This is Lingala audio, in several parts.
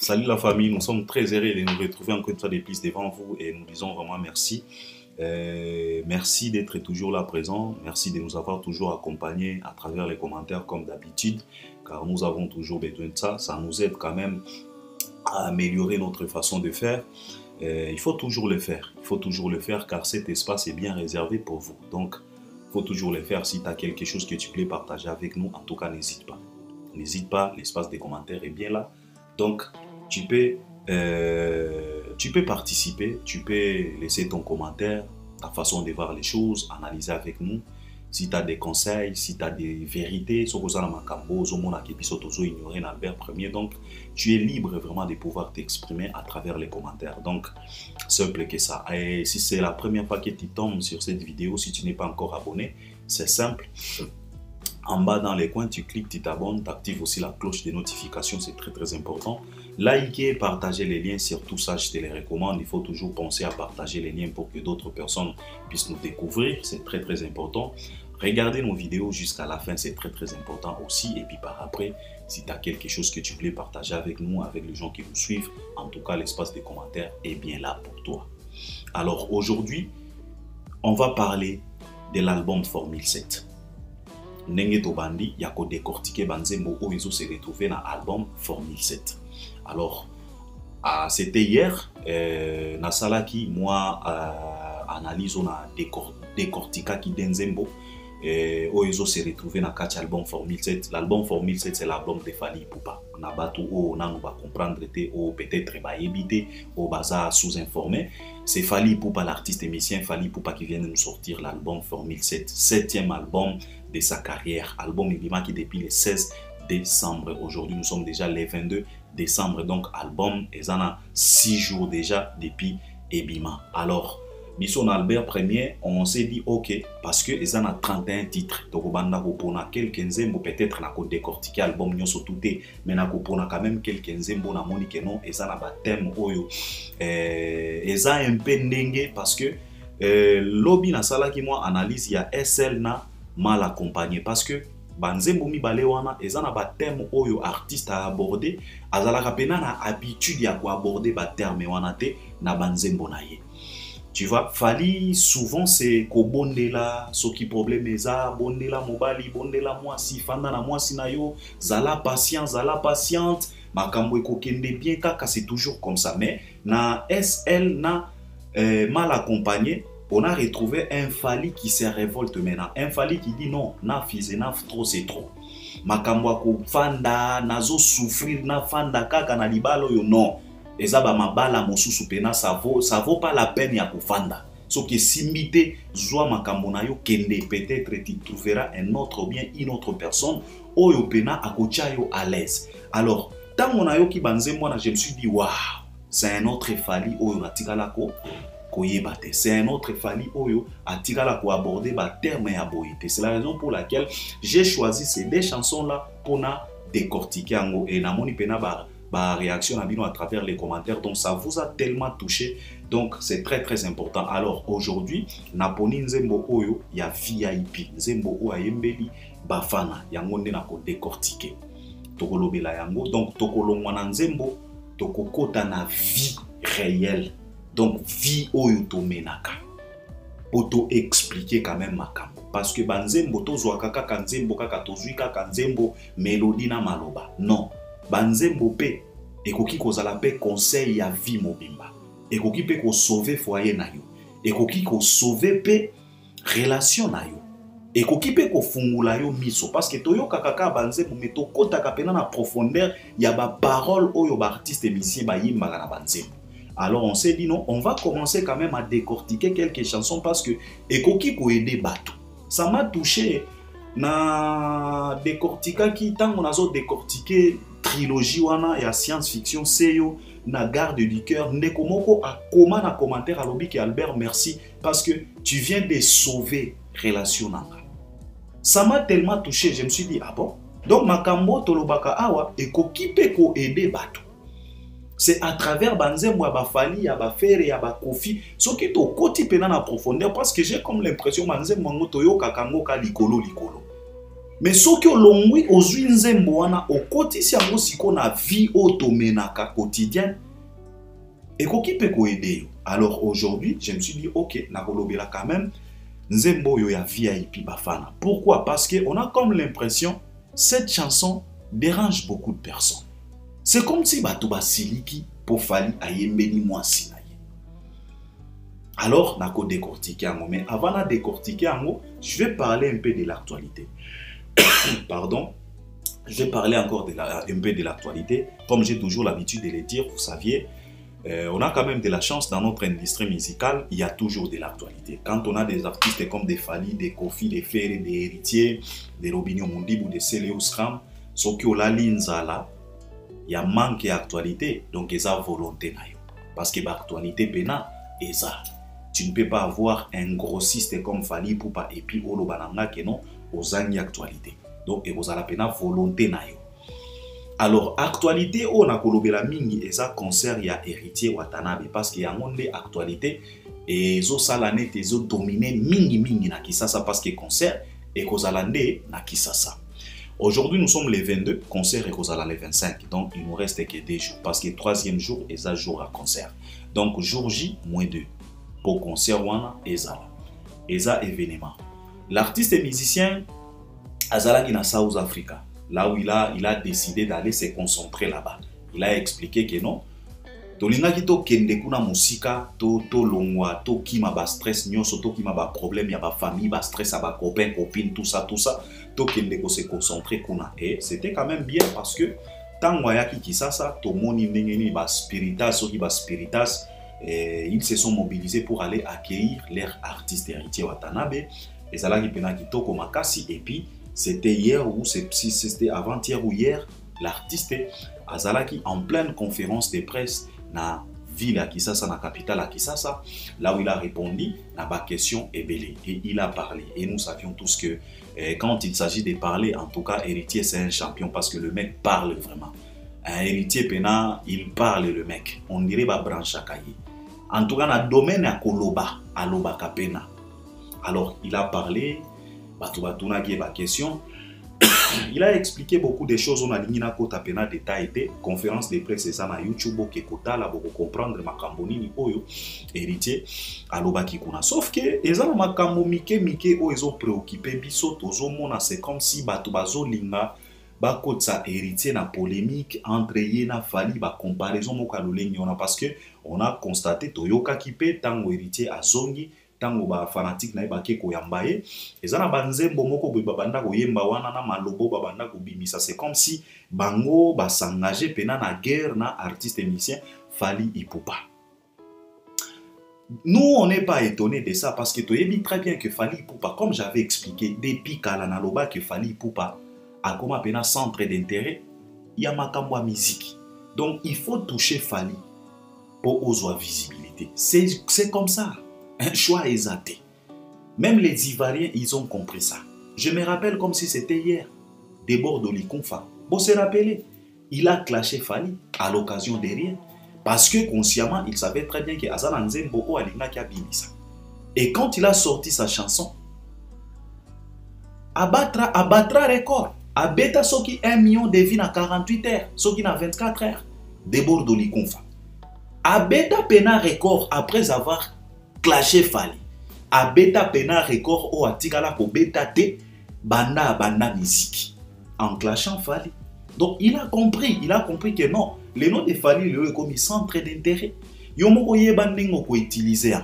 Salut la famille, nous sommes très heureux de nous retrouver encore une fois de plus devant vous et nous disons vraiment merci. Merci d'être toujours là présent, merci de nous avoir toujours accompagnés à travers les commentaires comme d'habitude, car nous avons toujours besoin de ça, ça nous aide quand même à améliorer notre façon de faire. Il faut toujours le faire, car cet espace est bien réservé pour vous. Donc, il faut toujours le faire. Si tu as quelque chose que tu voulais partager avec nous, en tout cas, n'hésite pas. N'hésite pas, l'espace des commentaires est bien là. Donc, tu peux participer, tu peux laisser ton commentaire, ta façon de voir les choses, analyser avec nous. Si tu as des conseils, si tu as des vérités, donc tu es libre vraiment de pouvoir t'exprimer à travers les commentaires. Donc, simple que ça. Et si c'est la première fois que tu tombes sur cette vidéo, si tu n'es pas encore abonné, c'est simple. En bas dans les coins, tu cliques, tu t'abonnes, tu actives aussi la cloche de notification, c'est très très important. Likez, partagez les liens, surtout ça je te les recommande. Il faut toujours penser à partager les liens pour que d'autres personnes puissent nous découvrir, c'est très très important. Regardez nos vidéos jusqu'à la fin, c'est très très important aussi. Et puis par après, si tu as quelque chose que tu voulais partager avec nous, avec les gens qui nous suivent, en tout cas l'espace des commentaires est bien là pour toi. Alors aujourd'hui, on va parler de l'album Formule 7. Ndenge tobandi ya ko décortiquer banzembo oyo se retrouver dans l'album Formule 7. Alors c'était hier nasalaki moi analyse on a décortica ki denzembo oyo se retrouver dans quatre album Formule 7. L'album Formule 7 c'est l'album de Fally Ipupa. Na batu o na va comprendre te o peut-être ba éviter o baza sous-informé. C'est Fally Ipupa, l'artiste émissien Fally Ipupa qui vient de nous sortir l'album Formule 7, septième album de sa carrière. Album Ibima qui depuis le 16 décembre. Aujourd'hui, nous sommes déjà le 22 décembre. Donc, album, ils en ont 6 jours déjà depuis Ibima. Alors, Bisson Albert Premier, on s'est dit ok, parce que ils en ont 31 titres. Donc, on a quelques nzembo, peut-être on a décortiqué l'album, nous sommes tout mais on a quand même quelques nzembo, on a monique non, ils en ont un thème, ils ont un peu n'engue parce que lobby na sala qui moi analyse, il y a SL na mal accompagné parce que banzembo mi balé wana ezana ba thème oyo artiste a abordé azalaka pena na habitude ya ko aborder ba terme wana te na banzembo na ye. Tu vois, Fally souvent c'est ko bondela soki problème eza bondela mobali bondela mwasi fanda na mwasi na yo zala patiente makambo ekokende bien kaka, c'est toujours comme ça. Mais na SL na mal accompagné, on a retrouvé un Fally qui se révolte maintenant. Un Fally qui dit non, na fizenaf trop c'est trop. Makambo ko fanda nazo souffrir na fanda kaka na libalo yo non. Ezaba mabala mosusu pena ça vaut pas la peine ya ko fanda. So que simite zwa makambo na yo kende, peut-être tu trouveras un autre ou bien une autre personne oyo pena akocha yo à l'aise. Alors, tant mon ayo ki banze moi je me suis dit waouh, c'est un autre Fally oyo natikala ko koyebate. C'est un autre Fally oyo atikala ko aborder ba terme ya boyete. C'est la raison pour laquelle j'ai choisi ces deux chansons là pour na décortiquer ango et na moni pena ba réaction à travers les commentaires. Donc ça vous a tellement touché. Donc c'est très très important. Alors aujourd'hui, naponi nzembo oyo ya VIP. Nzembo oyo ayembeli bafana yango nde na ko décortiquer. Tokolobela yango. Donc tokolongwa na nzembo tokokota na vie réelle. Donc vie oyo tomenaka. Poto expliquer quand même makambo. Parce que banzembo tozwa kaka nzembo kaka tozwi kaka nzembo mélodie na maloba. Non. Banzembo pe ekoki kozala pe conseil ya vie mobimba. Ekoki pe ko sauver foyer na yo. Ekoki ko sauver pe relation na yo. Ekoki pe ko fungula yo miso parce que toyo kaka banzembo meto kota kapena na profondeur ya ba parole oyo ba artiste émissien ba yimba na banzembo. Alors on s'est dit non, on va commencer quand même à décortiquer quelques chansons parce que ekoki ko aider bato. Ça m'a touché na décortica qui tango nazo décortiquer trilogie wana ya science-fiction seyo na garde du cœur ndeko moko akoma na commentaire alobi ki Albert merci parce que tu viens de sauver relation nanga. Ça m'a tellement touché, je me suis dit ah bon, donc makambo tolobaka awa ekoki pe ko aider bato. C'est à travers banzembo ya ba Fally ya ba Fere ya ba Kofi soki to koti pena na profondeur parce que j'ai comme l'impression banzembo ngo toyoka kango ka likolo. Mais ce que l'on oui aux nzembo wana au quotidien aussi qu'on a vie automenaka quotidienne et qu'on qui peut aider. Alors aujourd'hui, je me suis dit OK, na kolobela quand même nzembo yo ya VIP bafana. Pourquoi? Parce que on a comme l'impression cette chanson dérange beaucoup de personnes. C'est comme si bato basiliki pour fali ayembeli mwasi na ye. Alors nako décortiquer ango, mais avant de décortiquer ango, je vais parler un peu de l'actualité. Pardon, je vais parler encore un peu de l'actualité. Comme j'ai toujours l'habitude de le dire, vous saviez, on a quand même de la chance dans notre industrie musicale, il y a toujours de l'actualité. Quand on a des artistes comme des Fali, des Kofi, des Ferré, des Héritiers, des Robinho Mondib ou des Céléus Ram, ce qui ont la ligne là, il y a manque d'actualité, donc ils ont volonté. Parce que l'actualité pena, tu ne peux pas avoir un grossiste comme Fali Poupa et puis Olo Bananga qui non aux actualité. Donc, et vous avez la peine volonté na yo. Alors, actualité, on a kolobela mingi et ça concert ya héritier Watanabe parce qu'il y a un monde actualité et zo salane te zo dominé mingi na Kisasa parce que concert et kozalande na Kisasa. Aujourd'hui, nous sommes les 22, concert et kozala les 25. Donc, il nous reste que 2 jours parce que le 3e jour est un jour à concert. Donc, jour J, -2 pour concert wana ezala. Eza événement. L'artiste et musicien Azalaki na South Africa, là où il a décidé d'aller se concentrer là-bas. Il a expliqué que non. Tolinga kito kende kuna musika, to longwa, to kima ba stress nyoso, to kima ba problème, ya ba famille, ba stress, ba copain, copine, tout ça, to kende ko se concentrer kuna. Et c'était quand même bien parce que tango yaki Kisasa, to moni ndengeni ba spiritas, so ki ba spiritas, ils se sont mobilisés pour aller accueillir leur artiste héritier Watanabe. Et Zalaki Penaki Toko Makasi. Et puis, c'était hier ou c'était avant-hier ou hier, l'artiste Azalaki en pleine conférence de presse na ville à Kisasa, na capitale à Kisasa, là où il a répondu à ma question est belle. Et il a parlé. Et nous savions tous que quand il s'agit de parler, en tout cas, Héritier, c'est un champion parce que le mec parle vraiment. Un héritier Pena, il parle le mec. On dirait ba branche à cahier. En tout cas, dans le domaine à Koloba, à Loba Kapena. Alors, il a parlé, Batoubatuna qui est ma question. Il a expliqué beaucoup de choses. On a dit na kota pena détail conférence de presse ça na YouTube qui kota là pour comprendre makamboni ni oyo héritier aloba kikuna. Sauf que les gens makambo mike oyo ils ont préoccupé biso tozo mona c'est comme si batu bazo linga ba kotsa héritier na polémique entre yena Fali ba comparaison moka lolengi on a parce que on a constaté toyoka kipe tango héritier azongi tango ba fanatique na ba ke ko yambaye ezana banzembo moko boy babanda ko yemba wana na malobo babanda ko bimisa c'est comme si bango ba s'engager pena na guerre na artiste et musicien Fali Ipupa. Nous on n'est pas étonné de ça parce que tu sais très bien que Fali Ipupa comme j'avais expliqué depuis kala na loba que Fali Ipupa a comme pena centre d'intérêt il y a makambo à musique. Donc il faut toucher Fali pour avoir visibilité. C'est comme ça. Un choix exaté. Même les Ivoiriens, ils ont compris ça. Je me rappelle comme si c'était hier. Debord Dolikonfa. Bon, se rappeler, il a clashé Fali à l'occasion de rien. Parce que consciemment, il savait très bien que Azala Nzembo Alina qui a bimé ça. Et quand il a sorti sa chanson, abattra record. Abeta Soki 1 million de vues à 48 heures. Soki na 24 heures. Debord Dolikonfa. Abeta pena record après avoir clashé Fali. A beta pena record au atikala ko beta te banda musique en clashant Fali. Donc il a compris que non, le nom de Fali le est comme centre d'intérêt. Yomoko yebandingo ko utiliser.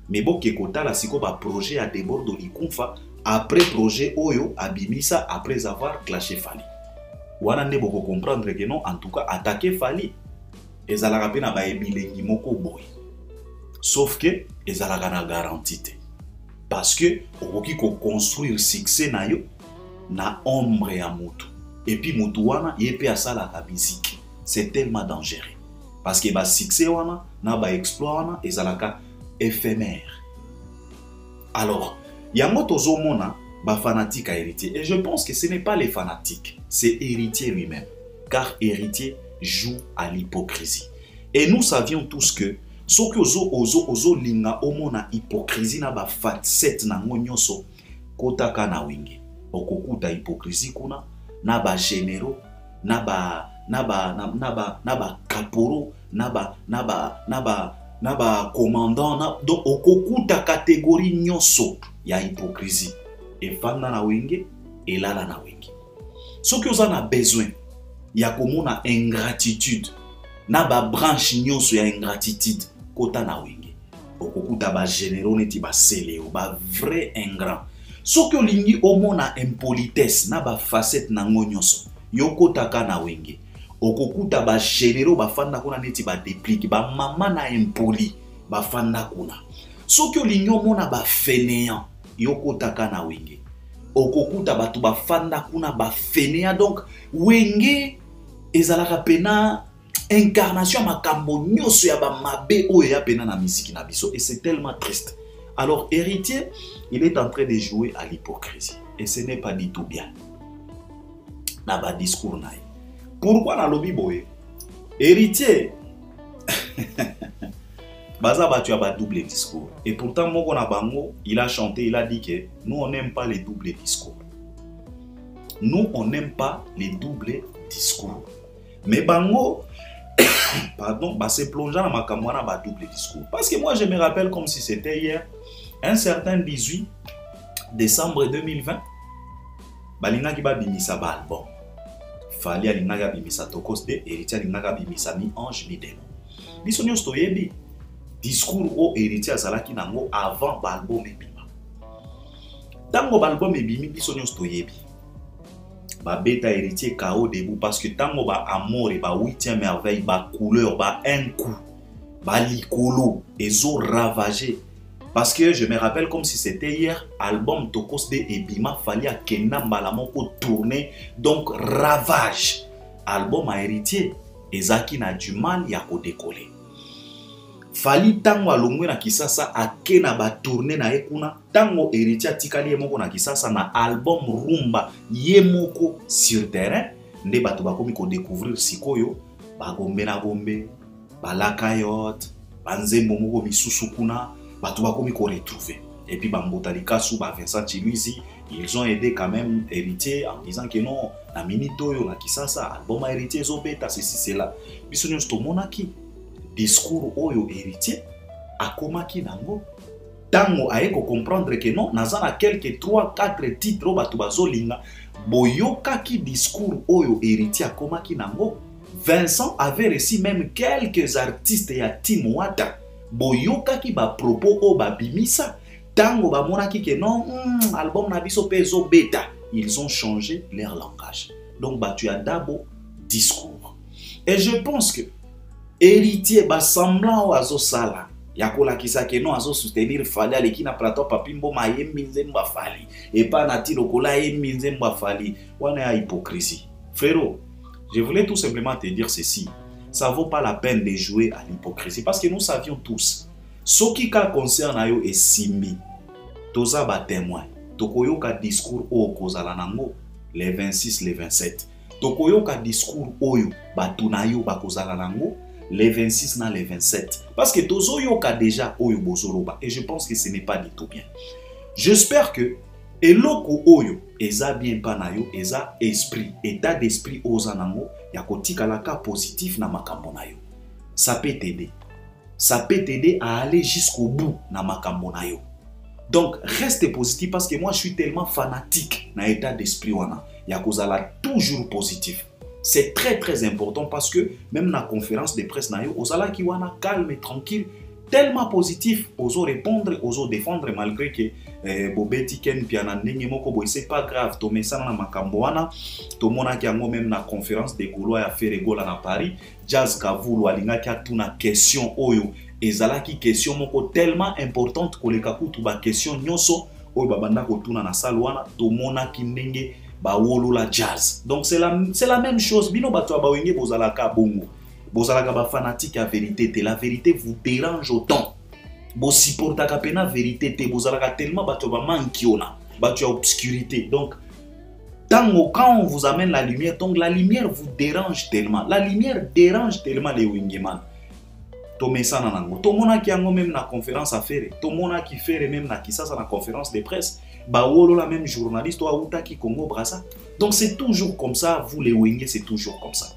Mais bon ke kota la siko ba projet à Debord Dolikonfa après projet Oyo abimisa après avoir clashé Fali. Wana ne boko comprendre que non en tout cas attaquer Fali. Ezala rapena ba ebilengi moko boy. Sauf que ils ont la garantie. Parce que on peut construire succès na yo na ombre ya mutu. Et puis mutu wana yepe asala la musique. C'est tellement dangereux. Parce que ba succès wana na ba exploit wana ezalaka éphémère. Alors, yango tozomona ba fanatique à héritier et je pense que ce n'est pas les fanatiques, c'est héritier lui-même car héritier joue à l'hypocrisie. Et nous savions tous que ce que ozo linga omona hypocrisie na ba facette na ngonyoso kotaka na wingi. okokuta hypocrisie kuna na ba généraux na ba caporo na ba commandant donc okokuta catégorie nyonso ya hypocrisie efanda na wenge elala na wenge soki oza na besoin ya komona ingratitude na ba branche nyonso ya ingratitude kota na wenge okokuta ba généraux neti ba seleo ba vrai ingrat soki olingi omona impolitesse na ba facette na nyonso yokotaka na wenge okokuta ba généraux bafanda kuna neti ba déplique ba mama na impoli bafanda kuna soki olingi omona ba fainéant yokotaka na wenge okokuta batu bafanda kuna ba fainéant donc wenge ezalaka pena incarnation makambo nyonso ya ba mabe oyo ya pena na musique na biso et c'est tellement triste. Alors Héritier, il est en train de jouer à l'hypocrisie et ce n'est pas du tout bien. Na ba discours na. Pourquoi na lobi boye? Héritier Baza tu as ba double discours. Et pourtant moko na bango, il a chanté, il a dit que nous on n'aime pas les doubles discours. Nous on n'aime pas les doubles discours. Mais bango pardon, bah c'est plongeant dans ma caméra ba double discours. Parce que moi je me rappelle comme si c'était hier, un certain 18 décembre 2020, balinga ki ba bimisa ba album. Fali alinga bimisa Tokos de Héritier alinga bimisa mi ange mi démon. Biso nyos toyebi discours au Héritier azalaki nango avant ba album ebima. Tango ba album ebimi biso nyos toyebi. Ba beta Héritier KO debout parce que tango ba amour et ba 8e merveille ba couleur ba un coup ba likolo ezo ravagé parce que je me rappelle comme si c'était hier album Tokos de ebima fali a kena mbala moko tourner donc ravage album a Héritier ezaki na du mal ya ko décoller fali tango alongwe na Kisasa akena ba tourner na ekuna tango Héritier tikali moko na Kisasa na album Rumba yemoko sur terrain nde bato bakomi ko découvrir sikoyo ba gombe na gombe balaka yot banzembo moko misusu kuna bato bakomi ko retrouver et puis bambota likasu ba Vincent Chiluizi ils ont aidé quand même Héritier en disant que non na minito yo na Kisasa album a Héritier zo beta ceci cela biso nyos to monaki discours oyo Héritier akomaki nango tango aeko comprendre que non nazana quelques 3-4 titres batu bazolinga boyokaki discours oyo Héritier akomaki nango. Vincent avait reçu même quelques artistes ya Tim Wata boyokaki ba propos o ba bimisa tango ba monaki que non album na biso pezo beta ils ont changé leur langage donc batu ya dabo discours et je pense que Héritier ba semblant o azo sala yakola kisake no azo soutenir fali aleki na plateau papimbo mayembi nzemba fali et pas na ti lokola yembi nzemba fali wana ya hypocrisie. Frérot, je voulais tout simplement te dire ceci, ça vaut pas la peine de jouer à l'hypocrisie parce que nous savions tous ce qui concerne yo et simbi toza ba témoin tokoyoka discours o kozala nango les 26 les 27 tokoyoka discours oyo batuna yo bakozala nango les 26 na les 27 parce que tozo yoka déjà oyo bozoloba et je pense que ce n'est pas du tout bien. J'espère que eloko oyo eza bien pa na yo eza esprit état d'esprit ozanango ya kotika la cas positif na makambo na yo. Ça peut t'aider à aller jusqu'au bout na makambo na yo. Donc reste positif parce que moi je suis tellement fanatique na état d'esprit wana ya kozala toujours positif. C'est très important parce que même dans la conférence de presse na yo ozala ki wana calme et tranquille tellement positif ozo répondre ozo défendre malgré que bobeti ken piana ndenge moko boy c'est pas grave to mesana na makambo wana to mona ki yango même na conférence de Gaulois ya Ferregola na Paris Jazz Kavulu alinga ki atuna question oyo ezala ki question moko tellement importante koleka kutu ba question nyonso oyo babanda ko tuna na salle wana to mona ki ndenge ba wolola jazz. Donc c'est la même chose bino bato ba wenge bozalaka bongo bozalaka ba fanatique à vérité te la vérité vous dérange autant bo supportaka pena vérité te bozalaka tellement bato ba mankiona bato ya obscurité. Donc tango quand on vous amène la lumière donc la lumière vous dérange tellement les wingeman to mesana nango to mona ki yango même na conférence à faire to mona ki faire même na Kisasa na conférence de presse Bawolo la même journaliste ou qui Congo Brazza. Donc c'est toujours comme ça, vous les Wenge, c'est toujours comme ça.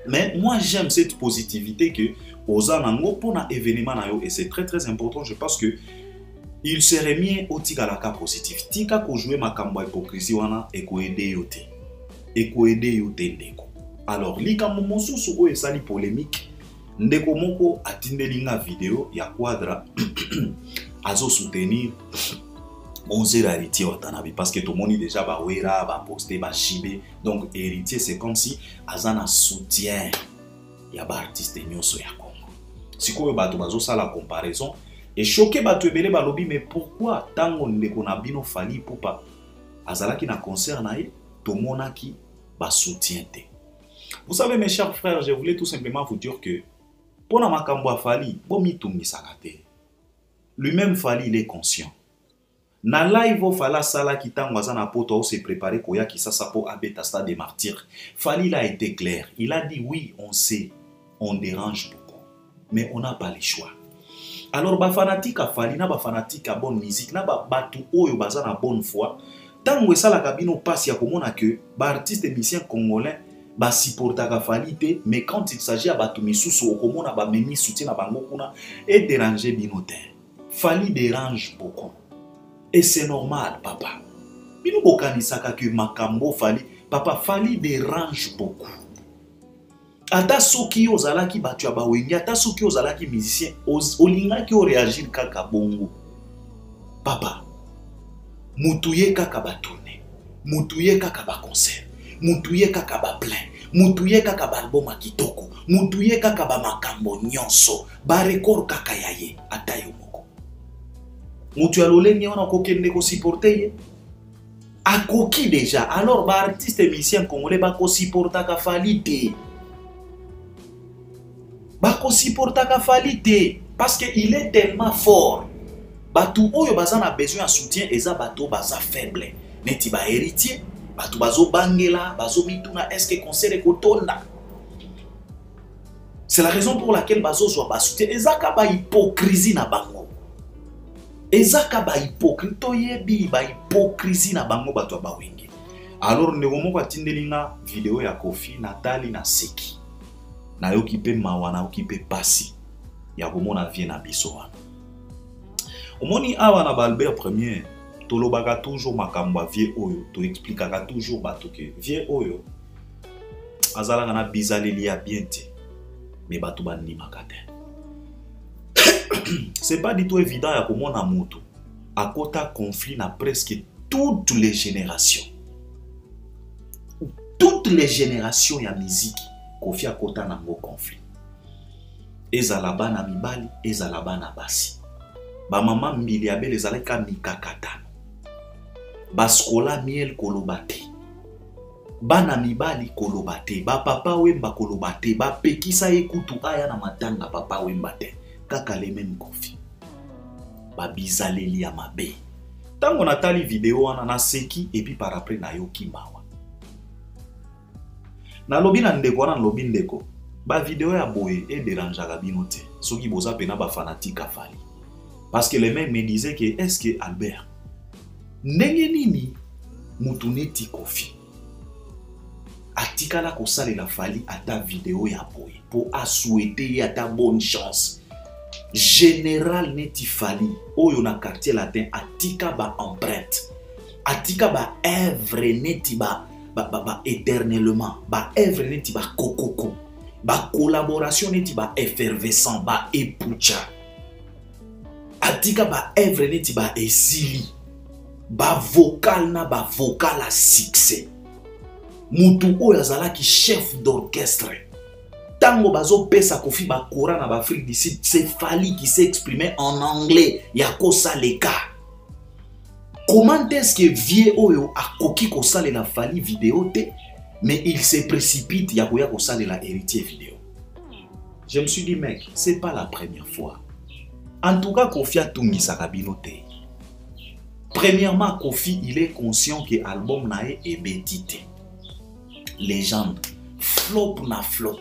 Mais moi j'aime cette positivité que Ozanango pour un événement et c'est très important. Je pense que il serait mieux au tigalaka positif. Tika ko jouer ma kambo hypocrisie wana et ko aider yote. Et ko aider yote ndeko. Alors lika momosu suko esali polémique ndeko moko atindelinga vidéo ya Quadra azo soutenir 11 héritier Watanabe parce que tout le monde déjà ba wera ba poster ba chibe. Donc héritier c'est comme si azana soutien ya ba artiste nyonso ya Congo. Sikoyo bato bazo sala comparaison et choqué bato ebele ba lobby mais pourquoi tango ndeko na bino Fally Ipupa azalaki na concert na ye tomonaki ba soutien te. Vous savez mes chers frères, je voulais tout simplement vous dire que pour na makambo Fally bomi tungisaka te. Lui-même Fally il est conscient. Na live au Fala Sala qui tango azana poto se préparer koya ki sasa po abeta stade des martyrs. Fally il a été clair. Il a dit oui, on sait, on dérange beaucoup, mais on n'a pas le choix. Alors ba fanatique a Fally na ba fanatique a bonne musique na ba batu oyo baza na bonne foi. Tango esala kabino passe ya komona que ba artiste et musicien congolais ba supportaka Fally te, mais quand il s'agit à batu misusu okomona ba memi soutien na bango kuna et déranger bino te. Fally dérange beaucoup. Et c'est normal, papa. Bino bokanisaka que makambo Fally, papa Fally dérange beaucoup. Ata soki ozalaki batu ya bawengi, ata soki ozalaki musicien, olingaki o réagir kaka bongo. Papa, mutuye kaka ba tourner, mutuye kaka ba concert, mutuye kaka ba plein, mutuye kaka ba album kitoko, mutuye kaka ba makambo nyonso, ba record kaka yaye, ata yo moko. Mutu alolenge wana kokende ko supporter akoki déjà. Alors ba artiste musicien congolais ba ko supporter ka Fally te. Ba ko supporter ka Fally te parce que il est tellement fort. Batu oyo bazana besoin de soutien eza bato baza faible. Neti ba héritier, batu bazo bangela, bazo mituna est-ce que concert ko tonda. C'est la raison pour laquelle bazo zo ba soutien ezaka ba hypocrisie na bango. Ezaka ba hypocrite yebi ba hypocrisie na bango bato ba wenge. Alors ndeko moko atindelinga vidéo ya Kofi Natali na Seki. Na yoki pe mawa na yoki pe pasi. Ya komona vie na biso wana. Omoni awa na Albert Premier tolobaka toujours makambo vie oyo to expliquaka toujours bato ke vie oyo azalaka na bizaleli ya bien te. Mais bato ba ni makate. C'est pas du tout évident à comment on a moto. À côté conflit na presque toutes les générations. Toutes les générations ya musique kofi à côté na ngo conflit. Ezalaba na mibali, ezalaba na basi. Ba mama mbili abele ezaleka mikakatano. Baskola miel kolobate. Bana mibali kolobate, ba papa wemba kolobate, ba pekisa ekutu aya na matanga papa wemba te. Kaka les mêmes conflits. Babizaleli ya mabe. Tango natali vidéo wana na Seki et puis par après na yoki mawa. Na lobi na ndeko wana lobi ndeko. Ba vidéo ya boye e dérangeaka bino te. Soki boza pena ba fanatique a Fally. Parce que les mecs me disaient que est-ce que Albert ndenge nini mutu neti Kofi atikala ko salela Fally ata vidéo ya boye pour a souhaiter ata bonne chance. Général neti Fally oyo na quartier latin atika ba empreinte atika ba œuvre neti ba éternellement ba œuvre neti ba kokoko ba collaboration neti ba effervescent ba epucha atika ba œuvre neti ba esili ba vocal na ba vocal à succès mutu oyo azalaki chef d'orchestre. Tango bazo pesa Kofi ba kora na Afrique du Sud, c'est Fally qui s'exprimait en anglais. Yako saleka. Comment est-ce que vieux oyo a koki ko sale la Fally vidéo te, mais il se précipite yako ya ko sale la héritier vidéo. Je me suis dit mec, c'est pas la première fois. En tout cas Kofi a tungi sakabino te. Premièrement Kofi il est conscient que album nae est bétité. Légende flop na flop.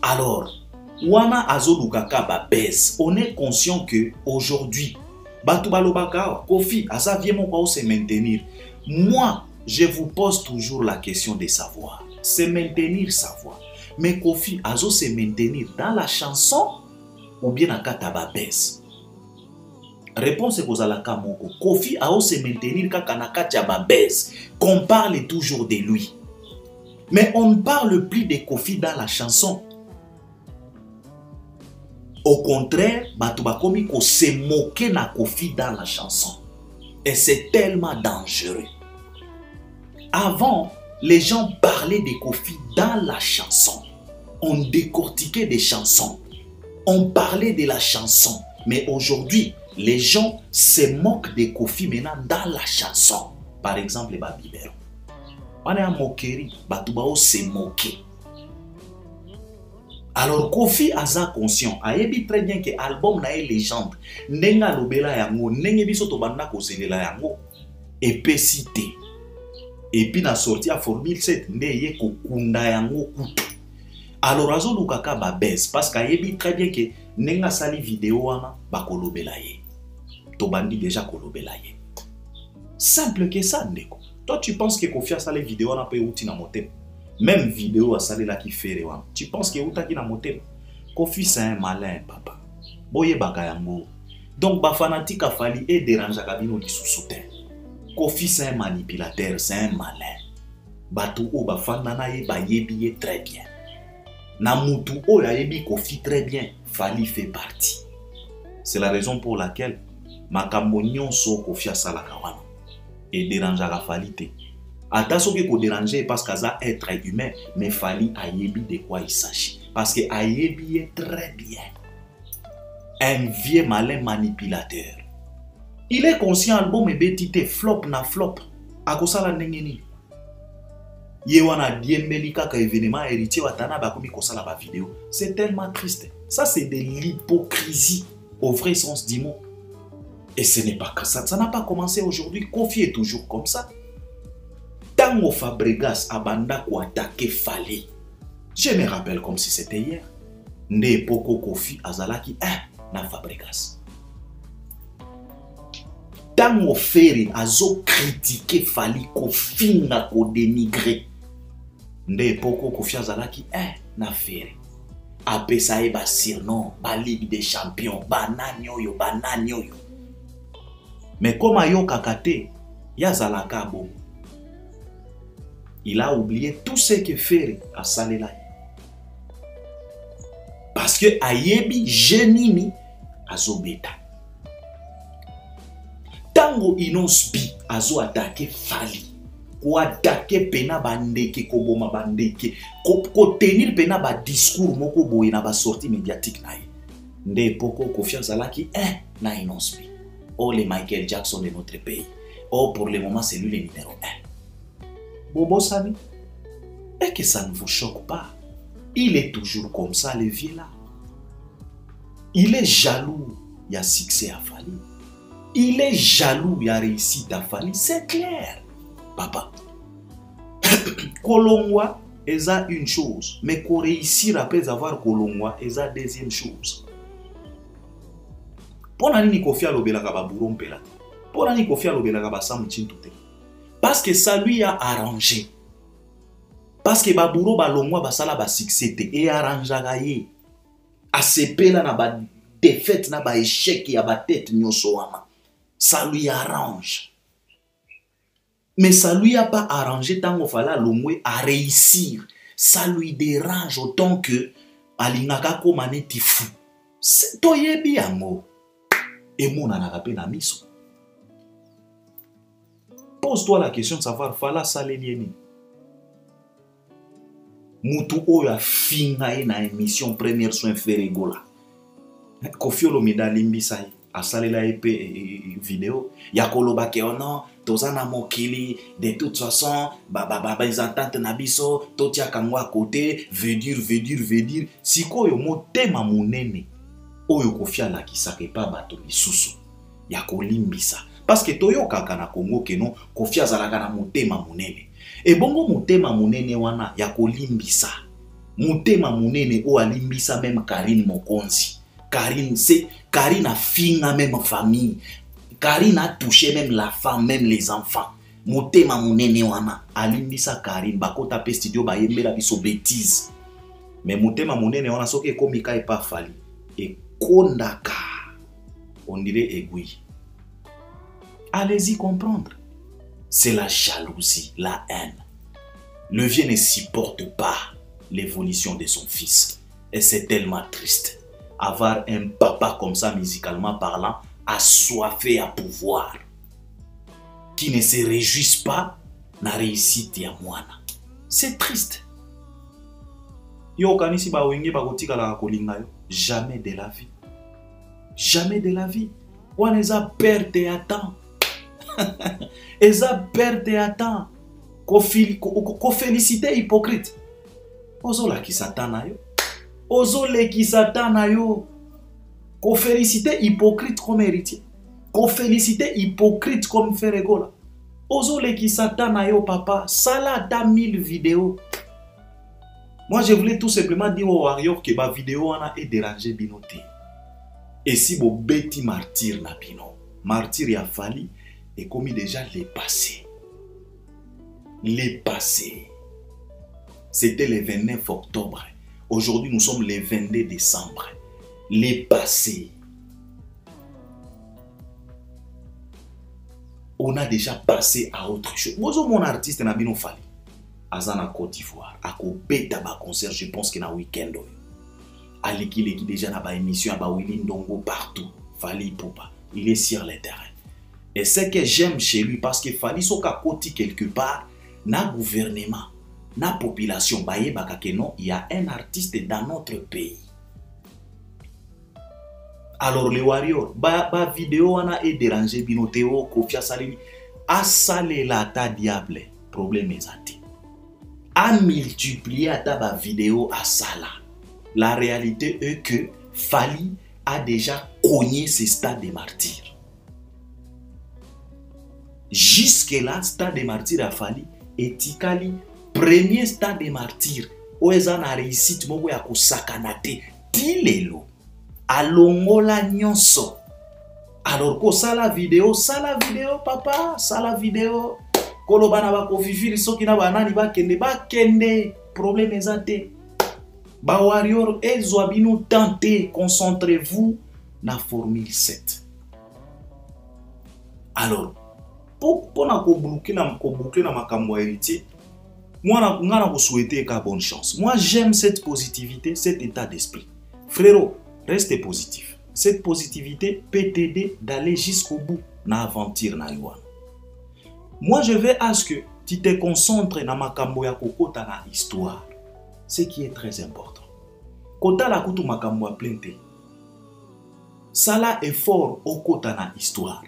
Alors, wana azolukaka ba baisse. On est conscient que aujourd'hui, Batu balobaka, Kofi, asa vie mon quoi se maintenir. Moi, je vous pose toujours la question de savoir. Se maintenir, savoir. Mais Kofi, azo se maintenir dans la chanson ou bien à kataba baisse. Réponse est à la Kamoko. Kofi a se maintenir kakanaka baisse. Qu'on parle toujours de lui. Mais on ne parle plus de Kofi dans la chanson. Au contraire, Batubakomi ko se moquer na Kofi dans la chanson. Et c'est tellement dangereux. Avant, les gens parlaient de Kofi dans la chanson. On décortiquait des chansons. On parlait de la chanson. Mais aujourd'hui, les gens se moquent de Kofi maintenant dans la chanson. Par exemple, les Babibero. On est en moquerie. Batubao se moquer. Alors Kofi aza conscient, ayebi très bien que l'album na est légende. Nenga lobela yango, nenge biso to banda ko selela yango. Et pesité. Et puis na sorti à formule 7 ndeye ko kunda yango kutu. Alors azo lukaka ba baisse parce qu'ayebi très bien que nenga sali vidéo wana ba kolobela ye. To bandi déjà kolobela ye. Simple que ça ndeko. Toi tu penses que Kofi a sali vidéo na pe uti na motem. Même vidéo à saler là qui fait rewa. Tu penses que Outa qui n'a monté? Kofi c'est un malin papa. Boye bakayango. Donc ba fanatique a fallu et dérange à cabino qui sous-soutien. Kofi c'est un manipulateur, c'est un malin. Batou o ba fanana ye ba yebi très bien. Na mutu o ya yebi Kofi très bien. Fali fait partie. C'est la raison pour laquelle makambo nyonso Kofi a salaka wana. Et dérange à falité. Attention que ko déranger parce qu'à être humain, mais fallait ayebi de quoi il s'agit. Parce que ayebi est très bien. Un vieux malin manipulateur. Il est conscient album et betité flop na flop. A kosala ndengeni. Yewana diembeli kaka événement héritier watana bakomi kosala ba vidéo. C'est tellement triste. Ça c'est de l'hypocrisie au vrai sens du mot. Et ce n'est pas que ça. Ça n'a pas commencé aujourd'hui. Kofi est toujours comme ça. Tango Fabregas abanda ko attaquer Fali. Je me rappelle comme si c'était hier. Ne poko Kofi azalaki na Fabregas. Tango Ferry azo critiquer Fali Kofi na ko dénigrer. Ne poko Kofi azalaki na Ferry. Apesa e ba surnom, ba Ligue des Champions, bananyo yo. Mais comme ayo kakate, yazalaka bon. Il a oublié tout ce que Ferry a salé là. Parce que ayebi genini azo beta. Tango inosbi azo attaquer Fali. Ko attaquer pena bandeke ko boma bandeke. Ko tenir pena ba discours moko boye na ba sortie médiatique na ye. Nde poko Kofi azalaki na inosbi. Oh les Michael Jackson de notre pays. Oh pour le moment c'est lui le numéro 1. Bobo Sani, et que ça ne vous choque pas. Il est toujours comme ça, le vieux là. Il est jaloux, il y a succès à Fali. Il est jaloux, il y a réussite à Fali. C'est clair, papa. Kolongwa, ils ont une chose. Mais qu'on réussir après avoir Kolongwa, ils ont deuxième chose. Pour nani Kofi alobela ka baburo mpela. Pour nani Kofi alobela ka basamu chintute. Parce que ça lui a arrangé. Parce que baburo balongwa basala ba succès et arrangera ye. Asepela na ba défaite na ba échec ya ba tête nyoso ama. Ça lui arrange. Mais ça lui a pas arrangé tant qu'il fallait longwe à réussir. Ça lui dérange autant que alingaka komane ti fou. C'est toyebi yango. Et mon anakape na miso. Pose-toi la question de savoir, fala salelieni. Mutu oya finga na émission première soin Ferregola. Kofi Olomide limbisa a salela ep vidéo. Yakoloba ke ono, tozana mokili, de toute façon, ils entendent nabiso, totia kangwa côté, veut dire. Siko yo motema monene. Oyo Kofi alakisaka pa bato lisusu. Yakolimbisa. Parce que toyo kaka na Congo ke non Kofi azalaka na motema munene. Et bongo motema munene wana ya kolimbisa. Motema munene o alimbisa même Karine Mokonzi. Karine a finga même famille. Karine a touché même la femme, même les enfants. Motema monene wana alimbisa Karine bakota pe studio ba yembela biso bêtise. Mais motema monene wana soki ekomika epa fali et kondaka on dirait aiguille. Allez-y comprendre. C'est la jalousie, la haine. Le vieux ne supporte pas l'évolution de son fils. Et c'est tellement triste. Avoir un papa comme ça, musicalement parlant, assoiffé à pouvoir, qui ne se réjouisse pas na réussite ya mwana. C'est triste. Yo kanisi ba wenge ba kotika la kolinga yo. Jamais de la vie. Jamais de la vie. On les a perte à temps. Eza perte à temps. Ko félicité hypocrite. Ozo la ki satana yo. Ozo le ki satana yo. Ko félicité hypocrite comme héritier. Ko félicité hypocrite comme Ferregola. Ozo le ki satana yo papa. Sala ta 1000 vidéos. Moi je voulais tout simplement dire aux warriors que ma vidéo en a dérangé binoté. Et si bo beti martyr na bino. Martyr ya fali et commis déjà les passés. Les passés. C'était le 29 octobre. Aujourd'hui, nous sommes le 22 décembre. Les passés. On a déjà passé à autre chose. Moi, mon artiste n'a bien fallu. Azana Côte d'Ivoire. À Kobeta ba concert, je pense qu'il y a un week-end. Aleki qui déjà n'a pas émission à Willy Ndongo partout. Fali Poupa. Il est sur le terrain. Et c'est que j'aime chez lui parce que Fali Soka Koti quelque part, na gouvernement, na population, baye bakakeno, il y a un artiste dans notre pays. Alors les warriors, ba vidéo ana est dérangé binoteo Kofia Salini, a salé la ta diable, problème ezati. A multiplié à ta vidéo à sala. La réalité est que Fali a déjà cogné ce stade de martyrs. Jusque-là, stade de martyrs a Fali et Tikali, premier stade de martyrs. Oeza na réussite moko ya kosakanate tilelo. Alongola nyonso. Alors ko sala vidéo papa, sala vidéo. Kolo bana ba kofifili soki na banani ba kende problème ezate. Ba warrior ezwa bino tentez, concentrez-vous na formule 7. Alors pour boucler na makambo héritier, moi je souhaite bonne chance. Moi j'aime cette positivité, cet état d'esprit. Frérot, reste positif. Cette positivité peut t'aider d'aller jusqu'au bout na aventure na yuan. Moi je veux à ce que tu te concentres na makambo ya kokota na histoire. Ce qui est très important. Kota la kutu makambo ya plente. Sala effort au kota na histoire.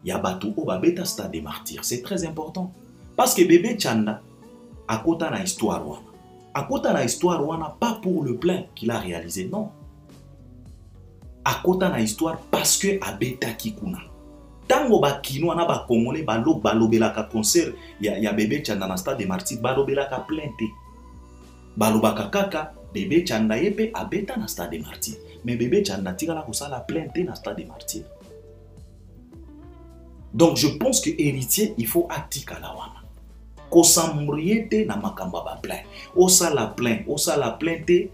Yabatu oba beta stade des martyrs. C'est très important. Parce que bébé Chanda a kota na histoire wana. A kota na histoire wana pas pour le plein qu'il a réalisé, non. A kota na histoire parce que a beta kikuna. Tango ba kino na ba congolais ba lobelaka concert ya bébé Chanda na stade des martyrs ba lobelaka plainte. Ba lobaka kaka bébé Chanda yepe a beta na stade des martyrs. Mais bébé Chanda tika la kosala plainte na stade des martyrs. Donc je pense que héritier, il faut atika la wana. Kosambriete na makamba ba plein. Osa la plainte,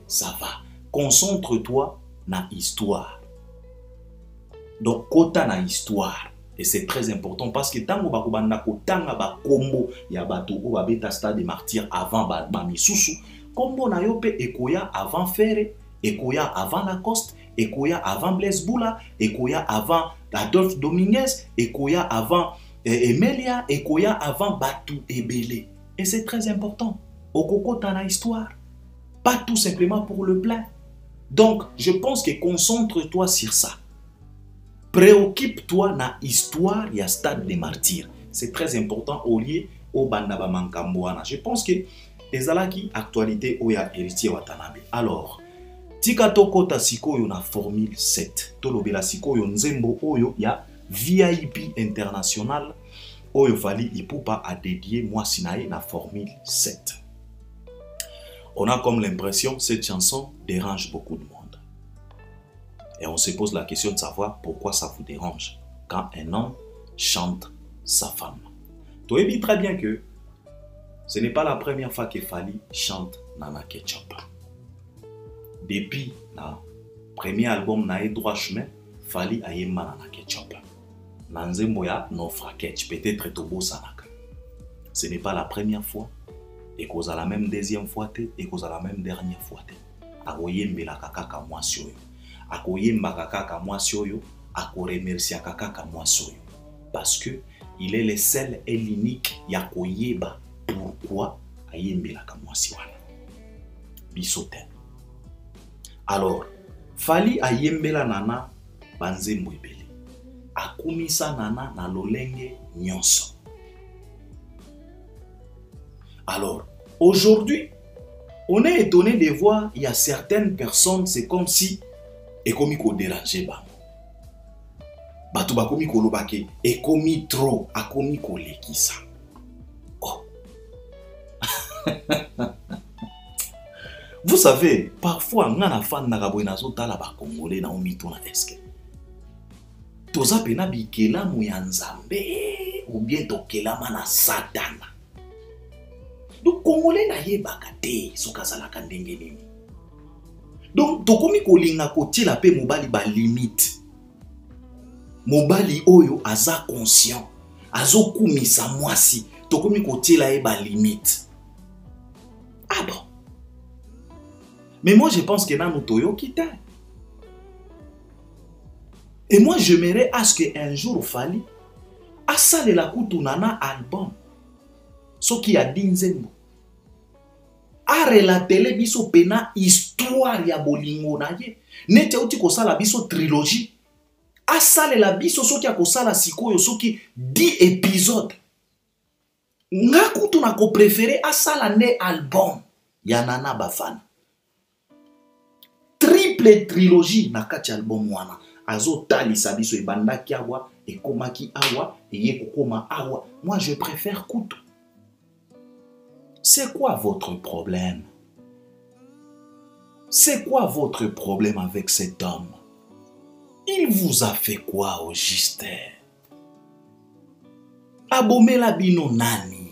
ça va. Concentre-toi na histoire. Donc kota na histoire. Et c'est très important parce que tango bakobanda kotanga ba kombo ya bato o babeta stade des martyrs avant ba misusu. Kombo na yo pe ekoya avant Ferre, ekoya avant Lacoste, ekoya avant Blaise Boula, ekoya avant Adolphe Dominguez, ekoya avant Emelia, ekoya avant Batu Ebele. Et c'est très important. Okoko tana histoire. Pas tout simplement pour le plein. Donc, je pense que concentre-toi sur ça. Préoccupe-toi na histoire ya stade des martyrs. C'est très important au lieu au bandaba mankamboana. Je pense que ezalaki actualité oya héritier Watanabe. Alors, tika tokota sikoyo na formule 7. Tolobela sikoyo nzembo oyo ya VIP international oyo Fally Ipupa a dédié moi sinae na formule 7. On a comme l'impression que cette chanson dérange beaucoup de monde. Et on se pose la question de savoir pourquoi ça vous dérange. quand un homme chante sa femme. Tu as dit très bien que ce n'est pas la première fois que Fally chante Nana Ketchup. Depuis le premier album na droit chemin, Fally a yemba Nana Ketchup. Nanzembo ya Nofra Ketch, peut-être Tobo Sanaka. Ce n'est pas la première fois, et cause à la même deuxième fois, et cause à la même dernière fois. Akoyembe la kaka mwasi oyo. Akoyemba kaka mwasi oyo, akoremercia kaka mwasi oyo. Parce que il est le seul et l'unique yakoyeba pourquoi ayembe la mwasi wana. Bisote. Alors, Fally ayembe la nana banzembo ebele. Akumisa nana na lolenge nyonso. Alors, aujourd'hui, on est étonné de voir, il y a certaines personnes, c'est comme si, et comme il faut déranger, Batu bakomi kolobake, et comme il trop, a comme il kolekisa. Oh. Vous savez, parfois, on a un fan na zotala ba Congolais na omito na eske. Toza pena bikela mu ya Nzambe, ou bien tokela mana Satana. Donc, Congolais na yebaka te sokazalaka ndenge nini. Donc, tokomi kolinga kotila pe mobali ba limite. Mobali oyo aza conscient, azo kumisa mwasi, tokomi kotila e ba limite. Ah bon? Mais moi je pense que nanu toyo kita. Et moi j'aimerais à ce qu'un jour Fally asale la kutu nana album. Ce qui a dinzembo. A relatele biso pena histoire ya bolingo na ye. Nete uti kosala biso trilogie. Asale la biso soki ya kosala sikoyo soki 10 épisodes. Nga kutu na ko préféré asala ne album ya Nana Bafana. Triple trilogie na kati album wana. Azo talisa biso ebandaki awa ekomaki awa eye kokoma awa. Moi je préfère kutu. C'est quoi votre problème? C'est quoi votre problème avec cet homme? Il vous a fait quoi au juste? Abomela bino nani?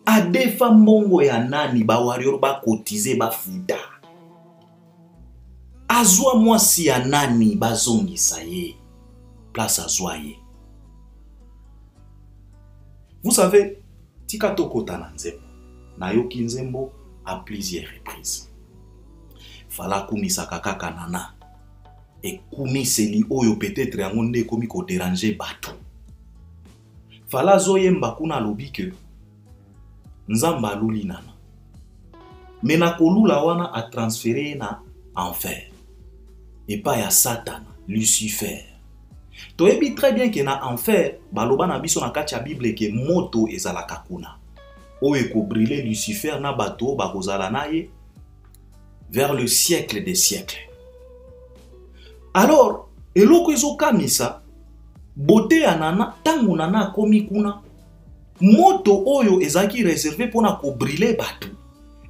Adefa mbongo ya nani ba warrior ba kotize ba futa? Azwa mwasi ya nani ba zongisa ye? Place azwa ye. Vous savez, tika tokota na nzembo. Na yoki nzembo à plusieurs reprises. Fala kumisaka kaka nana. Et kumiseli oyo peut-être yango nde komi ko déranger bato. Fala zoyemba kuna lobi ke nzamba luli nana. Mena kolula wana a transféré na enfer. Et pas ya Satan, Lucifer. Toyebi très bien que na enfer, baloba na biso na kati ya Bible ke moto ezalaka kuna. Oyo ko brûler Lucifer na bato bakozala na ye vers le siècle des siècles. Alors, eloko ezokamisa beauté ya nana tango nana komi kuna moto oyo ezaki réservé pona ko brûler bato.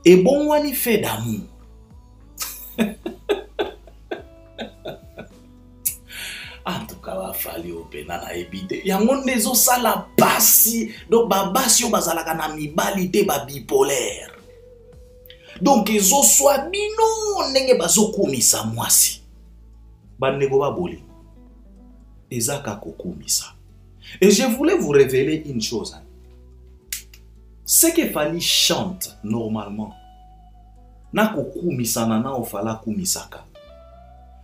Et bon wani fait d'amour. En tout cas, Fally opena na ebite. Yango ndezo sala basi. Donc babasi yo bazalaka na mibali te ba bipolaire. Donc ezo swa bino ndenge bazo kumisa mwasi. Bandeko ba boli. Ezaka kokumisa. Et je voulais vous révéler une chose. C'est que Fally chante normalement. Na kokumisa nana ofala kumisaka.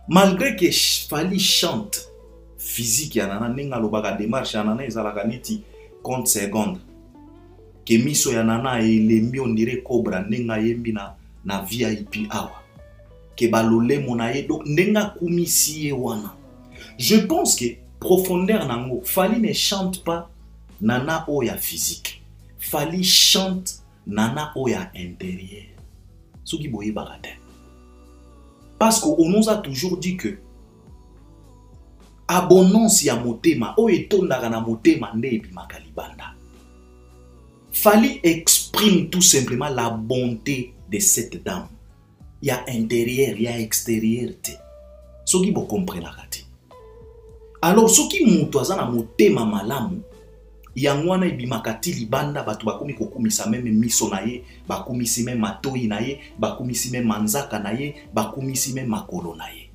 Malgré que Fally chante physique ya nana ninga lobaka démarche ya nana ezalaka neti compte seconde. Que miso ya nana elembi on dirait cobra ninga yembi na VIP awa. Que balole mona ye donc ninga kumisi ye wana. Je pense que profondeur nango Fally ne chante pas nana oya physique. Fally chante nana oya intérieur. Ce qui boye bagate. Parce qu'on nous a toujours dit que abondance ya motema o etondaka na motema nde ebimaka libanda. Fally exprime tout simplement la bonté de cette dame. Il y a intérieur, il y a extérieur. Ce qui vous comprenez. Alors soki mutu aza na motema malamu yango wana ebimakati libanda bato bakomi kokumisa meme miso na ye, bakumisi meme matoi na ye, bakumisi meme manzaka na ye, bakumisi meme makolo na ye.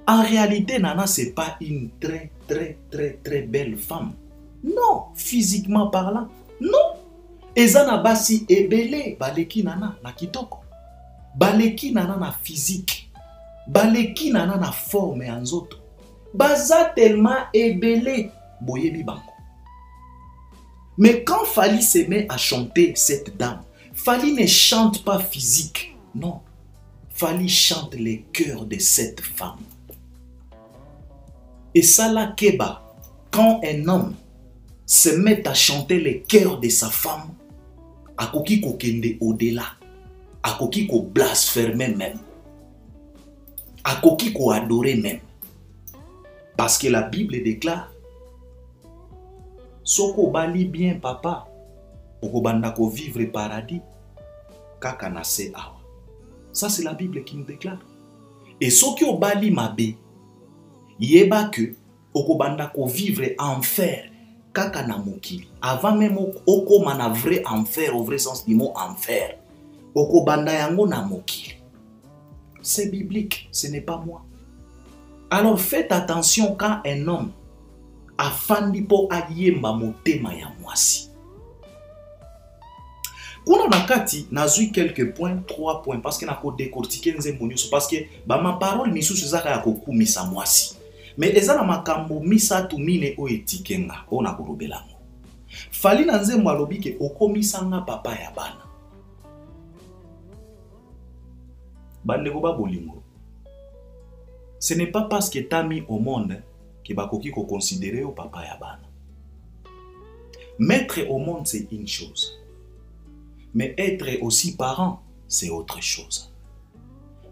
En réalité, Nana, c'est pas une très belle femme. Non, physiquement parlant. Non. Ezana basi ebele, baleki Nana na kitoko. Baleki Nana na physique. Baleki Nana na forme en nzoto. Baza tellement ebele, boyebi bango. Mais quand Fally se met à chanter cette dame, Fally ne chante pas physique. Non. Fally chante le cœur de cette femme. Et ça là, Keba, quand un homme se met à chanter le cœur de sa femme, akoki ko kende au-delà, akoki ko blasphémer même, akoki ko adorer même. Parce que la Bible déclare, soko bali bien papa, okobanda ko vivre paradis, kaka na se awa. Ça c'est la Bible qui nous déclare. Et soki obali mabe, yeba que okobanda ko vivre enfer kaka na mokili. Avant même okoma na vrai enfer, au vrai sens du mot enfer, okobanda yango na mokili. C'est biblique, ce n'est pas moi. Alors faites attention quand un homme afandi po ayemba motema ya mwasi. Kuna nakati nazui quelques points, 3 points, parce que nako décortiquer nzembo nyonso, parce que ba ma parole misusu zaka ya kokumisa mwasi. Mais ezana makambo misatu mine o etikenga ona kolobelango. Fally na nzembo alobi ke okomisanga papa ya bana. Bandeko ba bolingo. Ce n'est pas parce que tu as mis au monde que bakoki ko considérer au papa ya bana. Mettre au monde c'est une chose. Mais être aussi parent c'est autre chose.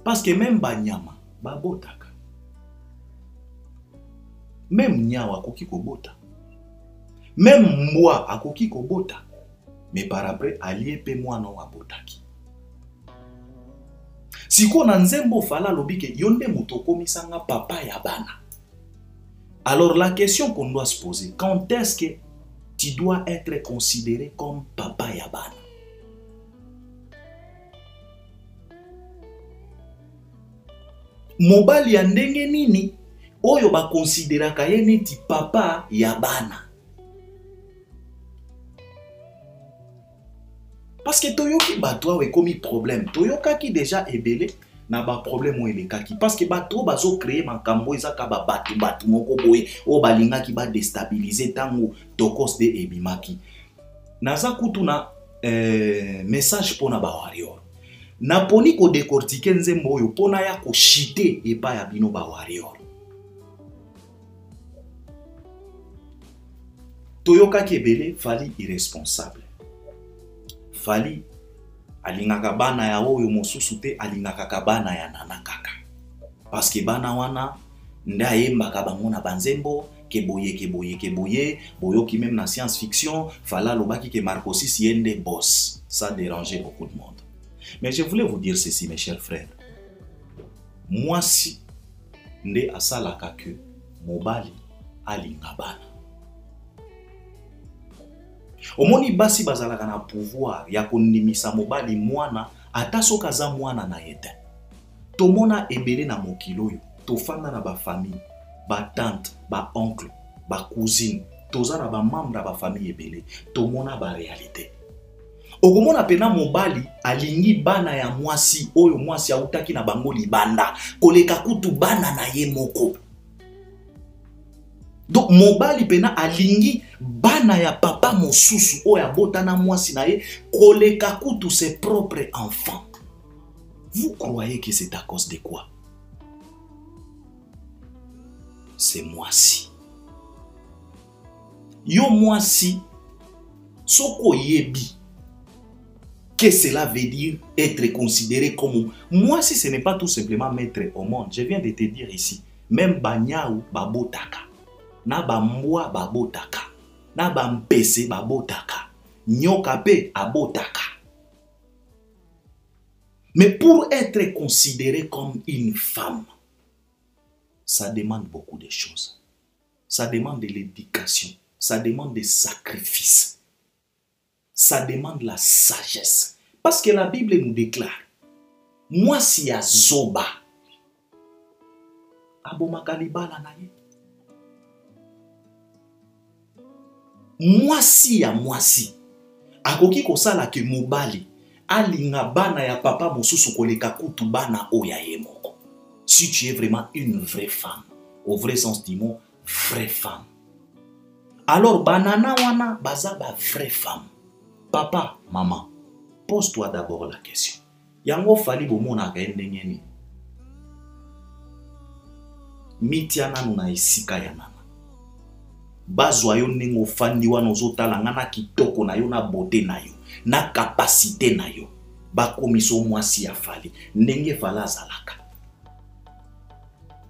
Parce que même banyama babotaka. Même nyawa akoki kobota. Même moi akoki kobota. Mais par après allié pe mwana wa botaki. Siko na nzembo Fally alobi ke yonde mutoko misanga papa ya bana. Alors la question qu'on doit se poser, quand est-ce que tu dois être considéré comme papa ya bana? Mobali ya ndenge nini oyo ba considéraka ye neti papa ya bana? Parce que toyoki bato we komi problème. Toyoka ki déjà ebele na ba problème o elekaki. Parce que bato bazo créer makambo ezaka ba batu moko boye o balinga ki ba déstabiliser tango tokos de ebimaki. Naza kutu na message pona ba warrior. Na poni ko décortiquer nzembo oyo pona ya ko chiter epa ya bino ba warrior. Toyoka ki ebele Fally irresponsable. Fally alingaka bana ya oyo mosusu te, alingaka bana ya nana kaka. Parce que bana wana nda yembaka bango na banzembo keboye boyoki même na science fiction Fally alobaki ke Marco 6 yende boss. Ça dérangeait beaucoup de monde. Mais je voulais vous dire ceci mes chers frères. Moi si nde asalaka que mobali alinga bana. Omoni basi bazalaka na pouvoir ya kondimisa mobali mwana ata soka za mwana na yete. Tomona ebele na mokilo yo, tofanda na ba famille, ba tante, ba oncle, ba cousine, toza na ba membre ba famille ebele, tomona ba réalité. Okomona pena mobali alingi bana ya mwasi oyo mwasi autaki na bango libanda, koleka kutu bana na ye moko. Donc mobali pena alingi bana ya papa mosusu oya botana mwasi na ye koleka kutu ses propres enfants. Vous croyez que c'est à cause de quoi? C'est mwasi. Yo mwasi soko yebi. Qu'est-ce que cela veut dire être considéré comme mwasi? Ce n'est pas tout simplement mettre au monde. Je viens de te dire ici, même banyaou babotaka. Na bambwa babotaka, na bampese babotaka, nyoka pe abotaka. Mais pour être considéré comme une femme, ça demande beaucoup de choses. Ça demande de l'éducation, ça demande des sacrifices, ça demande la sagesse. Parce que la Bible nous déclare, moi si ya zoba, abomaka libala na ye. Mwasi akoki kosala ke mobali alinga bana ya papa mosusu koleka kutu bana oya ye moko. Si tu es vraiment une vraie femme, au vrai sens du mot, vraie femme, alors banana wana baza ba vraie femme. Papa, maman, pose-toi d'abord la question. Yango fali bomona ka ndengeni. Mitiana nuna isika ya nana. Bazwa yo ningo fandi wana ozotala ngana kitoko na yo na beauté na yo, na capacité na yo. Bakomiso mwasi ya fali, ndenge fala zalaka.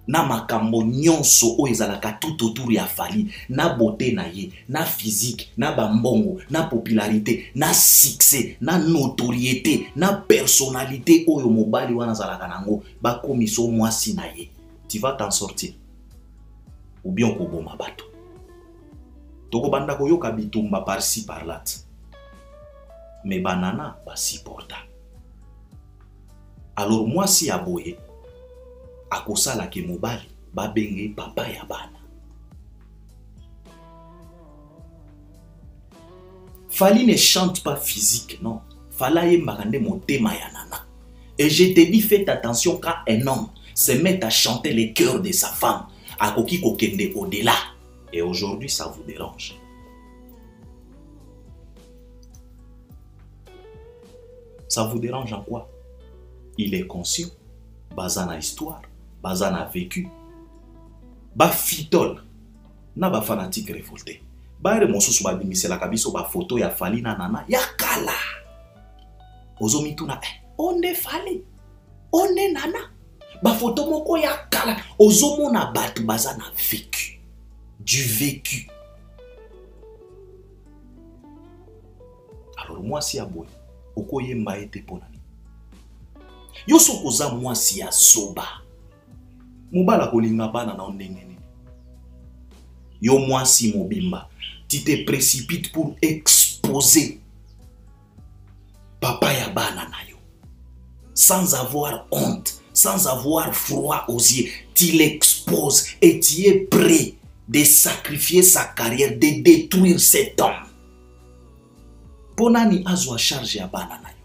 Na makambo nyonso o ezalaka tout autour ya fali, na beauté na ye, na physique, na bambongo, na popularité, na succès, na notoriété, na personnalité oyo mobali wana zalaka nango, bakomiso mwasi na ye. Tu vas t'en sortir. Ou bien koboma bato. Toko banda koyoka bitumba par-ci par-là. Mais banana ba supporta. Alors moi si aboye akosala ke mobali ba benge papa ya bana. Fali ne chante pas physique, non. Fala yembaka nde motema ya nana. Et je te dis, faites attention quand un homme se met à chanter les cœurs de sa femme, akoki kokende au-delà. Et aujourd'hui, ça vous dérange. Ça vous dérange en quoi? Il est conscient. Bazana histoire. Bazana vécu. Ba fitol. Na ba fanatique révolté. Ba re mosusu ba bimisela kabiso ba photo ya Fali na nana. Ya kala. Ozomi tuna. Onde Fali. Onde nana. Ba photo moko ya kala. Ozomo na batu bazana vécu. Du vécu. Alors moi si aboy, okoye mbaete ponani. Yo sokoza moi si ya soba. Mobala kolinga bana na ondengeni. Yo moi si mobimba, tu te précipites pour exposer papa ya bana na yo. Sans avoir honte, sans avoir froid aux yeux, tu l'exposes et tu es prêt de sacrifier sa carrière, de détruire cet homme. Ponani azwa charge ya bana na yo.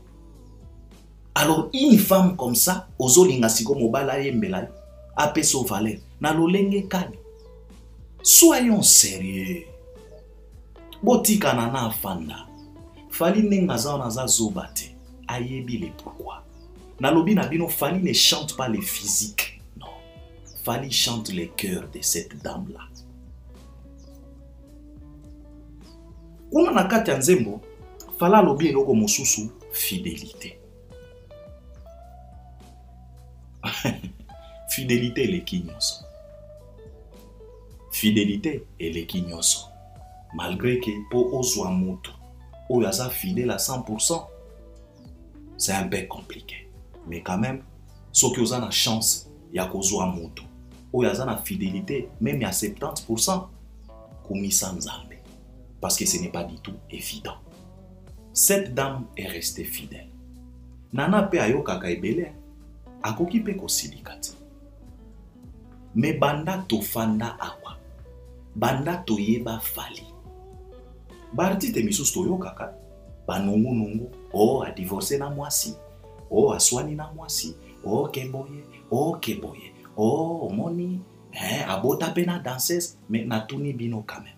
Alors une femme comme ça, ozolinga siko mobala yembela yo, apeso valeur na lolenge kani. Soyons sérieux. Botika nana afanda. Fali nenga za za zobate. Ayebi le pourquoi. Na lobi na bino Fali ne chante pas les physiques. Non. Fali chante les cœurs de cette dame-là. Kuna na kati ya nzembo, Fala lobi eloko mosusu fidélité. Fidélité eleki nyonso. Fidélité eleki nyonso. Malgré que po ozwa moto oyo aza fidèle à 100%, c'est un peu compliqué. Mais quand même, soki oza na chance ya kozwa moto oyo aza na fidélité même à 70%, kumisa nzambe. Parce que ce n'est pas du tout évident. Cette dame est restée fidèle. Nana pe ayokaka ebele, akoki pe kosilikati. Mais banda tofanda awa, banda toyeba Fali. Bartite misusu toyokaka, banongo nongo, oh a divorcé na mwasi, oh a swani na mwasi, oh keboye, oh keboye, oh moni, abota pe na danseuse, mais na tuni bino quand même.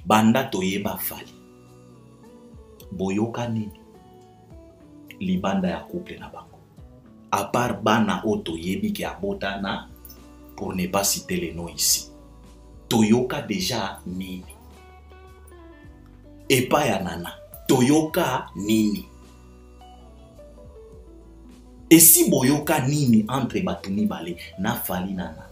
Banda toyeba Fali. Boyoka nini libanda ya couple na bango. À part bana o toyebi ki abota na, pour ne pas citer les noms ici. Toyoka déjà nini. Epa ya nana. Toyoka nini. Et si boyoka nini entre batuni bale na Fali nana.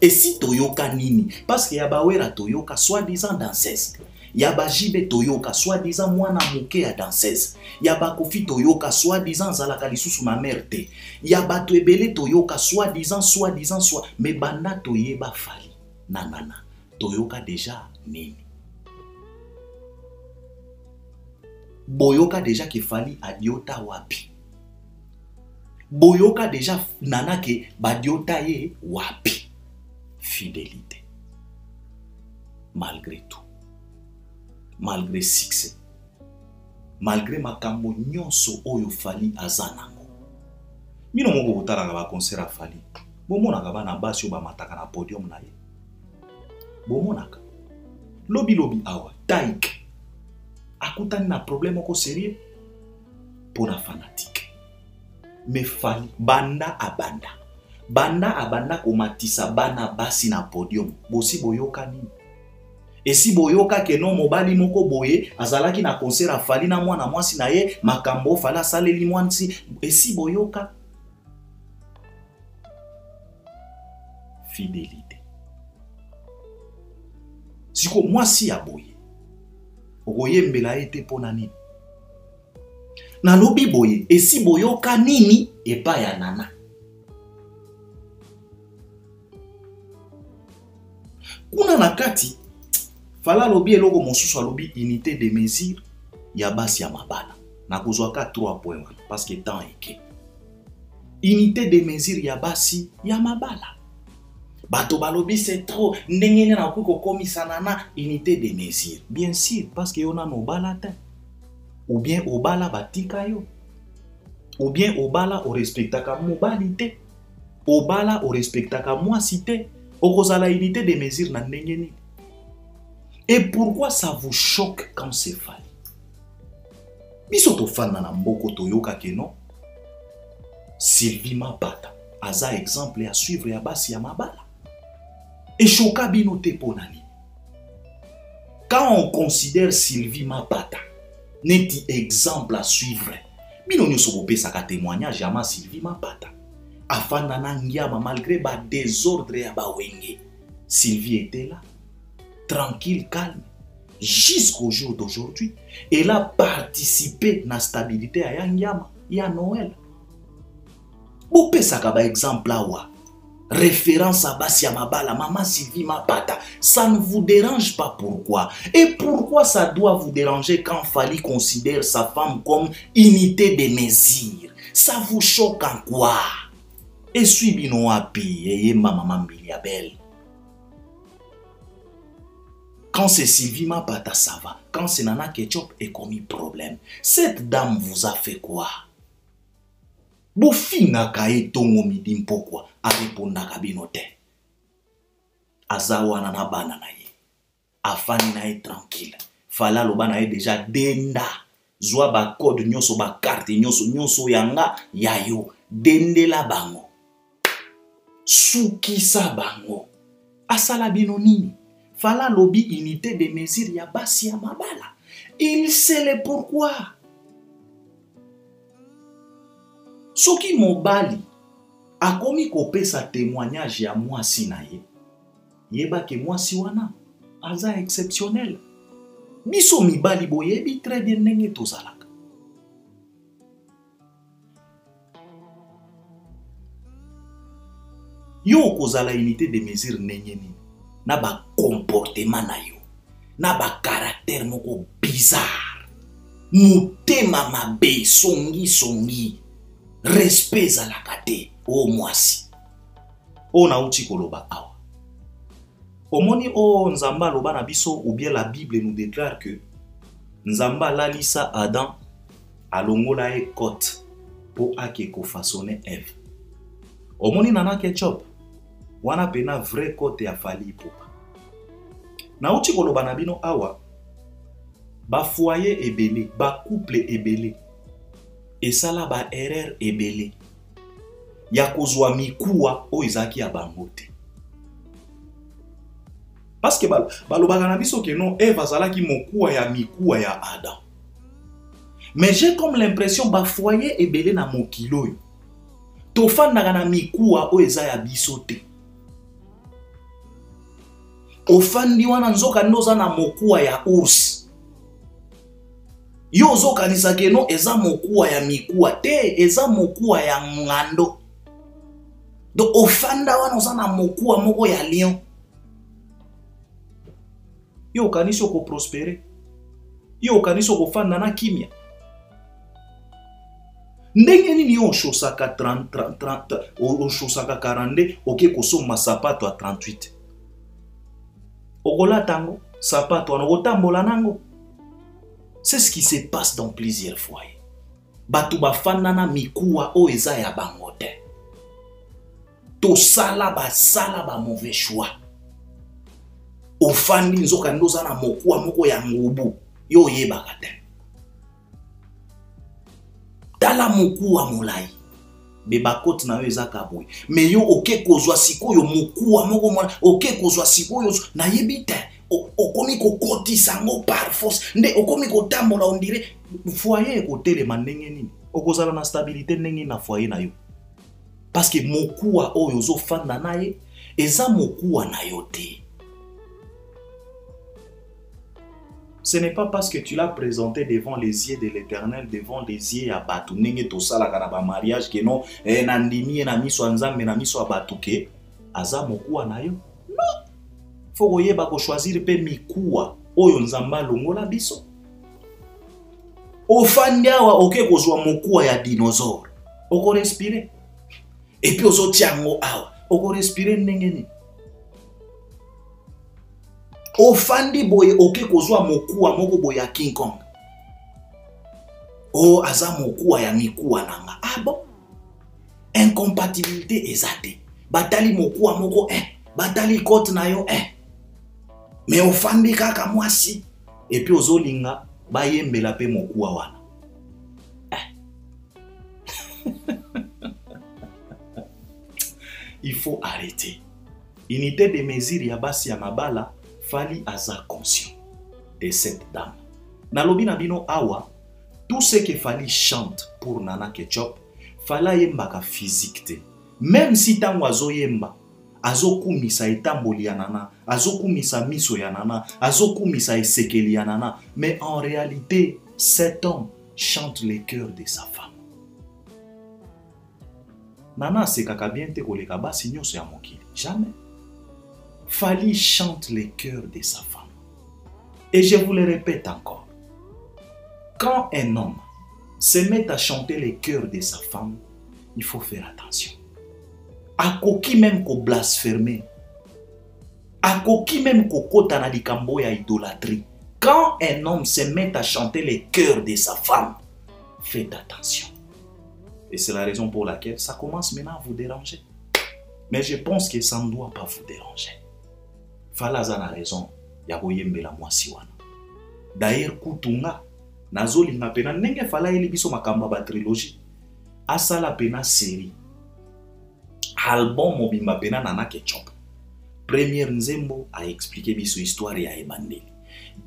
Et si toyoka nini, parce que yabawera toyoka soi-disant danseuse. Yaba Jibe Toyoka, soi-disant mwana muke ya danseuse. Yaba Kofi Toyoka, soi-disant zalaka lisusu na merde. Yaba Toebele Toyoka, soi-disant, mais banda Toyeba Fali. Nanana, Toyoka déjà nini. Boyoka déjà ke Fali adiota wapi. Boyoka déjà nana ke badiota ye wapi. Fidélité. Malgré tout. Malgré succès. Malgré makambo nyonso oyo Fali azanango. Mino moko botala ba concert a Fali. Bomonaka bana basi ba mataka na podium na ye. Bomonaka. Lobi awa. Taik. Akutani na problème ko sérieux pour la fanatique. Mais Fali banda abanda. Banda abanda komatisa bana basi na podium. Bosi boyoka nini? Et si boyoka ke non mobali moko boye azalaki na concert a Fali na mwana mwasi na ye makambo fala saleli mwansi. Et si boyoka fidélité. Siko mwasi ya boye. Oye mbela ete pona nini. Na lobi boye, esi boyoka nini epa ya nana. Kuna nakati, fala lobi eloko mosusu lobi unité de mesure ya basi ya mabala. Na kuzwaka 3 points parce que temps eke. Unité de mesure ya basi ya mabala. Bato balobi c'est trop ndengene na kuko komisa nana unité de mesure. Bien sûr parce que yona no balata. Ou bien obala batika yo. Ou bien obala o respectaka mobilité. Obala o respectaka mwasité. Okozala unité de mesure na ndengene. Et pourquoi ça vous choque quand c'est Fali? Biso to fan na mboko toyoka ke non. Sylvie Mapata aza exemple à suivre ya basi ya mabala. Et choka bino te ponani. Quand on considère Sylvie Mapata neti exemple à suivre, bino nyoso bopesa ka témoignage ya ma Sylvie Mapata. Afana na ngiama malgré ba désordre ya ba wenge. Sylvie était là, tranquille, calme, jusqu'au jour d'aujourd'hui. Elle a participé na stabilité à Yangiama, ya Noël. Bopesa ka ba exemple awa. Référence à Bassia Mabala, maman Sylvie Mapata, ça ne vous dérange pas pourquoi? Et pourquoi ça doit vous déranger quand Fali considère sa femme comme unité de mesure? Ça vous choque en quoi? Et suis bino api, et maman Biliabel. Quand c'est Sylvie Mapata, ça va. Quand c'est Nana Ketchup, et commis problème. Cette dame vous a fait quoi? Bofina kae tongo midi mpokwa areponda kabinote. Azawa na bana na ye. Afani na ye tranquille. Fala loba na ye déjà denda. Zwa ba code nyoso ba carte nyoso yanga yayo. Dende la bango. Sukisa bango. Asala bino nini? Fala lobi unité de mesure ya basi ya mabala. Il sait le pourquoi. Soki mobali akomi kopesa témoignage ya mwasi na ye. Yeba ke mwasi wana aza exceptionnel. Biso mibali boyebi très bien ndenge tozalaka. Yo kozala unité de mesure ndenge nini. Na ba comportement na yo. Na ba caractère moko bizarre. Mutema mabe songi. Respect za la kate o mwasi. O na uchi koloba awa. Omoni o nzamba loba na biso ou bien la Bible nous déclare que nzamba lalisa Adam alongola e kote po ake ko façonner Eve. Omoni Nana Ketchup wana pena vrai kote ya Fali popa. Na uchi koloba na bino awa ba foyer ebele, ba couple ebele. Et ça là ba erreur ebele. Ya kozwa mikuwa o izaki ya bangote. Parce que balobaka na biso ke non Eve azalaki mokuwa ya Adam. Mais j'ai comme l'impression ba foyer ebele na mokilo yo. Tofandaka na mikuwa o eza ya biso te. ofandi wana nzoka ndoza na mokuwa ya ours. Yo zokanisa keno eza mokuwa ya mikuwa te, eza mokuwa ya ngando. Donc ofanda wana oza na mokuwa moko ya lion. Yo okaniso ko prospérer. Yo okaniso ko fanda na kimia. Ndenge nini yo oshosaka 30 oshosaka 42 oke kosoma sapato a 38. Okola tango sapato wana otambola nango. C'est ce qui se passe dans plusieurs foyers. Batu bafanda na mikuwa o eza ya bango te. To sala ba mauvais choix. Ofandi nzoka ndoza na mokuwa moko ya ngubu yo yebaka te. Tala mokuwa molai beba kote na yo eza kaboui. Mais yo oke kozwa sikoyo mokuwa moko molai oke kozwa sikoyo na yebi te. Okomi ko koti sango par force nde okomi ko tambola on dirait foyer ko telema ndenge nini okozala na stabilité ndenge na foyer na yo parce que mokuwa oyo zo fanda naye eza mokuwa na yo te. Ce n'est pas parce que tu l'as présenté devant les yeux de l'Éternel, devant les yeux ya batu ndenge to sala kana ba mariage que non na ndimi na miso nzambe na miso abatu ke aza mokuwa na yo. Non. Faut koyeba ko choisir pe mikuwa oyo nzamba longola biso. Ofandi awa oke kozwa mokuwa ya dinosaure. Oko respirer. Et puis ozo tiango awa. Oko respirer ndenge ni. Ofandi boye oke kozwa mokuwa moko boye ya King Kong. O aza mokuwa ya mikuwa nanga. Ah bon? Incompatibilité ezate. Batali mokuwa moko batali kote na yo Mais ofandi kaka mwasi. Et puis ozolinga bayembela pe mokuwa wana. Il faut arrêter. Unité de mesure ya basi ya mabala fali aza conscient de cette dame. Nalobi na bino awa, tout ce que Fali chante pour Nana Ketchup, fala yemba ka physique te. Même si tango azo yemba, azo kumisa etamboli ya Nana, azo kumisa miso ya Nana, azo kumisa esekeli ya Nana, mais en réalité, cet homme chante les cœurs de sa femme. Nana se kaka bien te koleka basi nyonso ya mokili. Jamais. Fali chante les cœurs de sa femme. Et je vous le répète encore. Quand un homme se met à chanter les cœurs de sa femme, il faut faire attention. A koki même ko blasphémer. A koki même ko kota na likambo ya idolâtrie. Quand un homme se met à chanter les cœurs de sa femme, faites attention. Et c'est la raison pour laquelle ça commence maintenant à vous déranger. Mais je pense que ça ne doit pas vous déranger. Falaza na raison ya koyembela mwasi wana. D'ailleurs kutunga nazolinga pena ndenge fala eli biso makamba ba trilogie. Asala pena série. Album mobimba pena Nana Ketchup. Première Nzembo a expliqué biso histoire ya ebandeli.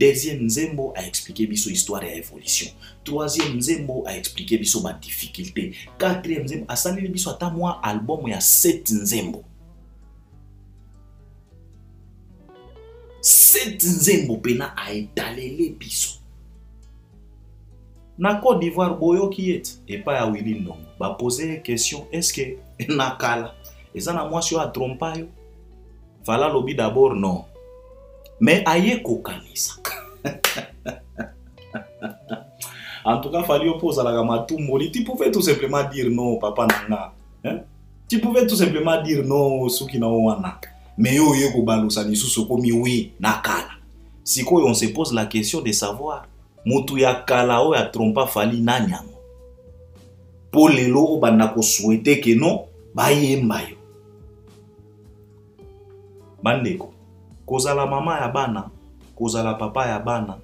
Deuxième Nzembo a expliqué biso histoire ya évolution. Troisième Nzembo a expliqué biso ba difficulté. Quatrième Nzembo a saleli biso ata moi album ya 7 Nzembo. 7 Nzembo pena a étalé biso. Na Côte d'Ivoire boyo qui est et pas à Willy Ndongo. Ba poser question est-ce que nakala ezana mwasi yo a trompa yo. Fala lobi d'abord non. Mais aye kokanisa. En tout cas, Fali oppose à la Gamatoumoli. Tu pouvais tout simplement dire non, papa nana. Hein? Tu pouvais tout simplement dire non, Suki na wana. Mais yo yeko balusa ni susokomi oui nakala. Siko on se pose la question de savoir mutu ya kala o ya trompa Fali nanyango. Pour lelo banda ko souhaiter que non bayemba yo. Bandeko. Kozala mama ya bana, kozala papa ya bana,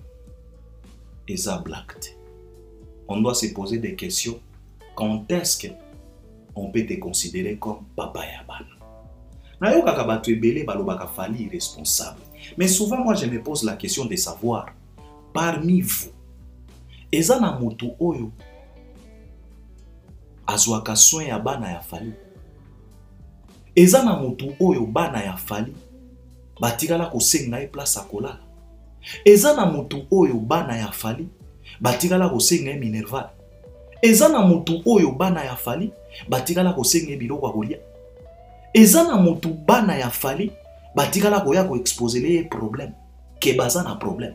eza black te. On doit se poser des questions. Quand est-ce qu'on peut te considérer comme papa ya bana? Na yo kaka batu ebele balobaka Fali irresponsable. Mais souvent moi je me pose la question de savoir parmi vous, eza na mutu oyo azwaka soin ya bana ya Fali. Eza na mutu oyo bana ya Fali batikala kosenga ye place akolala. Eza na mutu oyo bana ya fali batikala kosenga ye minerval. Eza na mutu oyo bana ya fali batikala kosenga ye biloko kolia. Eza na mutu bana ya fali batikala koya ko exposer les problèmes ke baza na problème.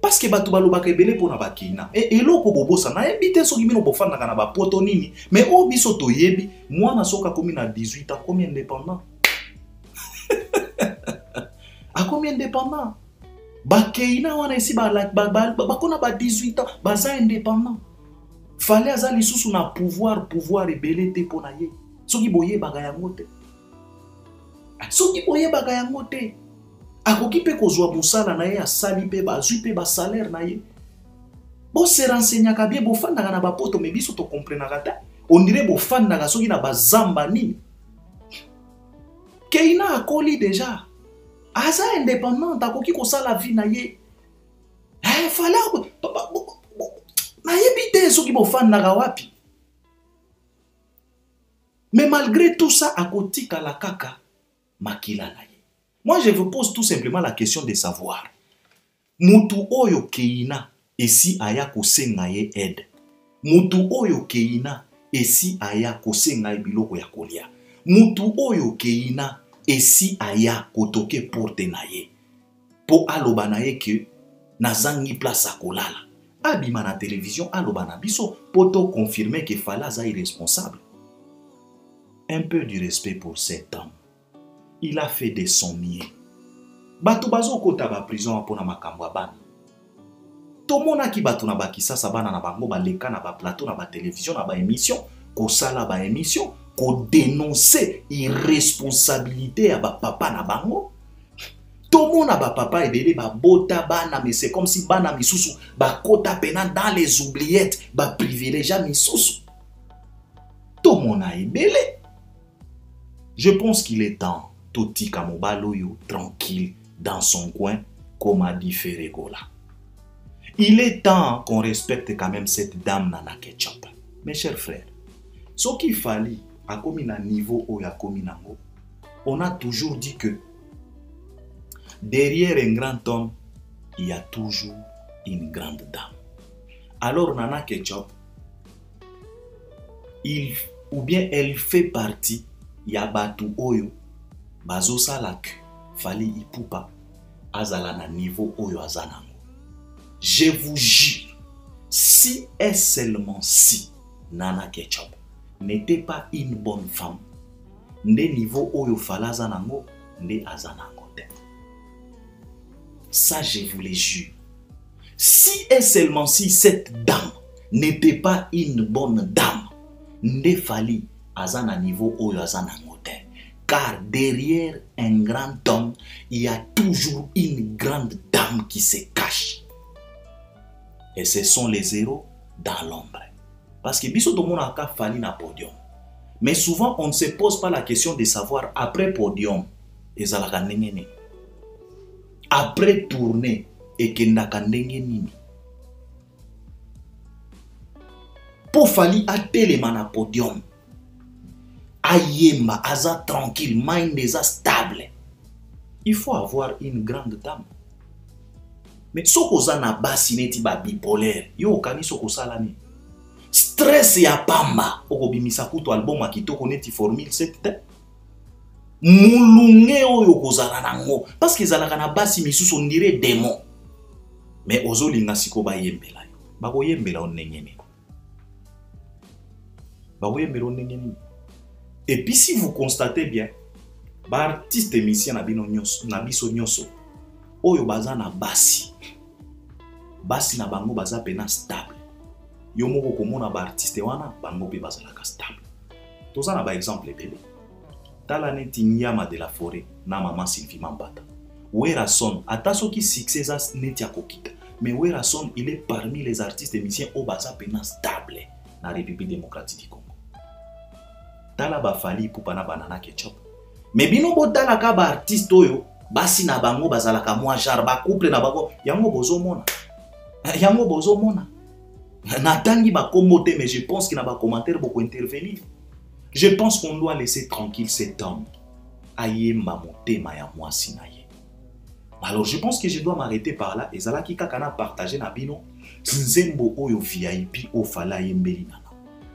Parce que batu balobaka ebele pona bakina eloko bobosa na yebi te soki bino bofandaka na bapoto nini, mais o biso toyebi mwana soka komi na 18 ans komi indépendant. A komi indépendant. Bakeina wana esi bakona ba 18 ans baza indépendant. Fallait aza lisusu na pouvoir ebele te pona ye. Soki boye baka yango te. Soki boye baka yango te. Akoki pe kozwa musala na ye asali pe bazui pe ba salaire na ye. Bo se renseignaka bien bo fandaka na bapoto mais biso to comprenaka ta. On dirait bo fandaka soki na bazamba nini. Keina akoli déjà. Aza indépendant akoki kosala vie na ye. Fala na yebi te soki bo fandaka wapi. Mais malgré tout ça akotika la kaka makila na ye. Moi, je vous pose tout simplement la question de savoir. Mutu oyo keina esi aya kosenga ye aide. Mutu oyo keina esi aya kosenga ye biloko ya kolia. Mutu oyo keina esi aya kotoke porte na ye. Po aloba na ye ke nazangi place akolala. Abima na télévision aloba na biso poto confirmer que Fala za irresponsable. Un peu du respect pour cet homme. Il a fait de son mieux. Bato bazo kota ba prison apona makambo bana. Tomona ki bato na bakisa sa bana na bango ba leka na ba plateau na ba télévision na ba émission ko sala ba émission ko dénoncer irresponsabilité ya ba papa na bango. Tomona ba papa ebele ba bota bana mais c'est comme si bana misusu ba kota pena dans les oubliettes ba privilégia misusu. Tomona ebele. Je pense qu'il est temps Toti Kamobaloyo tranquille dans son coin, comme a dit Ferregola. Il est temps qu'on respecte quand même cette dame Nana Ketchup. Mes chers frères, ce qu'il fallait à comme un niveau ou à comme on a toujours dit que derrière un grand homme, il y a toujours une grande dame. Alors Nana Ketchup, elle fait partie, Yabatu Oyo, Bazo Salak, Fali Ipupa, Azala na niveau Oyo Azanango. Je vous jure, si et seulement si Nana Ketchup n'était pas une bonne femme, ne niveau Oyo Fala Azanango, ne Azanango. Ça, je vous le jure. Si et seulement si cette dame n'était pas une bonne dame, ne Fali Azana niveau Oyo Azanango. Car derrière un grand homme, il y a toujours une grande dame qui se cache. Et ce sont les héros dans l'ombre. Parce que biso tout le monde a fallu na podium. Mais souvent, on ne se pose pas la question de savoir après podium, ezalaka ndenge nini. Après tourner, ekendaka ndenge nini. Po fali atelema na podium. Ayema, aza tranquille, mind eza stable. Il faut avoir une grande dame. Mais soko za na basi neti ba bipolaire, yo okani soko salami. Stress ya pamba, okobimisa kutu album akitoko neti formule 7. Mulunge oyo kozala nango parce que zalaka na basi misusu on dirait démon. Mais ozolinga siko ba yembela. Ba ko yembela onengene. Ba ko yembela onengene. Et puis si vous constatez bien, ba artiste émission na bino nyonso, na biso nyonso, oyo baza na basi. Basi na bango baza pena stable. Yo moko komona ba artiste wana bango pe baza la stable. Toza na ba exemple ebele. Tala neti Nyama de la Forêt na maman Sylvie Mambata. Werason, ata soki succès za neti akokita. Mais Werason, il est parmi les artistes émissions au baza pena stable na République démocratique du Congo. Tala ba Fali Ipupa na Banana Ketchup. Mais bino bo tala ka ba artiste oyo basi na bango bazala ka moi jar ba couple na bango yango bozo mona. Yango bozo mona. Natangi ba komote mais je pense qu'il na ba commentaire beaucoup intervenir. Je pense qu'on doit laisser tranquille cet homme. ayemba motema ya mwasi na ye. Alors je pense que je dois m'arrêter par là. Ezalaki kaka na partager na bino nzembo oyo VIP ofala yembeli nana.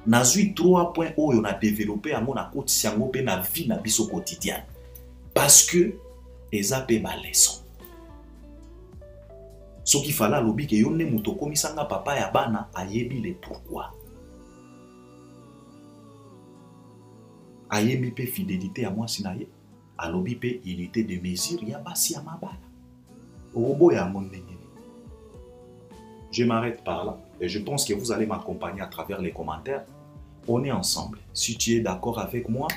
Nazui 3 points oyo na développer yango na koti yango pe na vie na biso quotidienne. Parce que eza pe ba leçon. Soki fala lobi ke yo ne muto komisanga papa ya bana ayebi le pourquoi. Ayembi pe fidélité à moi sinaye. Alobi pe unité de mesure ya basi ya mabala. Obo ya mondenge. Je m'arrête par là et je pense que vous allez m'accompagner à travers les commentaires. On est ensemble. Si tu es d'accord avec moi,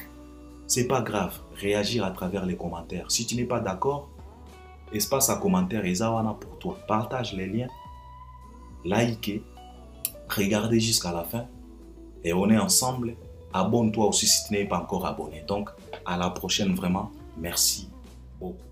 c'est pas grave. Réagir à travers les commentaires. Si tu n'es pas d'accord, espace à commentaire ezawana pour toi. Partage les liens, likez, regardez jusqu'à la fin et on est ensemble. Abonne-toi aussi si tu n'es pas encore abonné. Donc, à la prochaine vraiment. Merci beaucoup.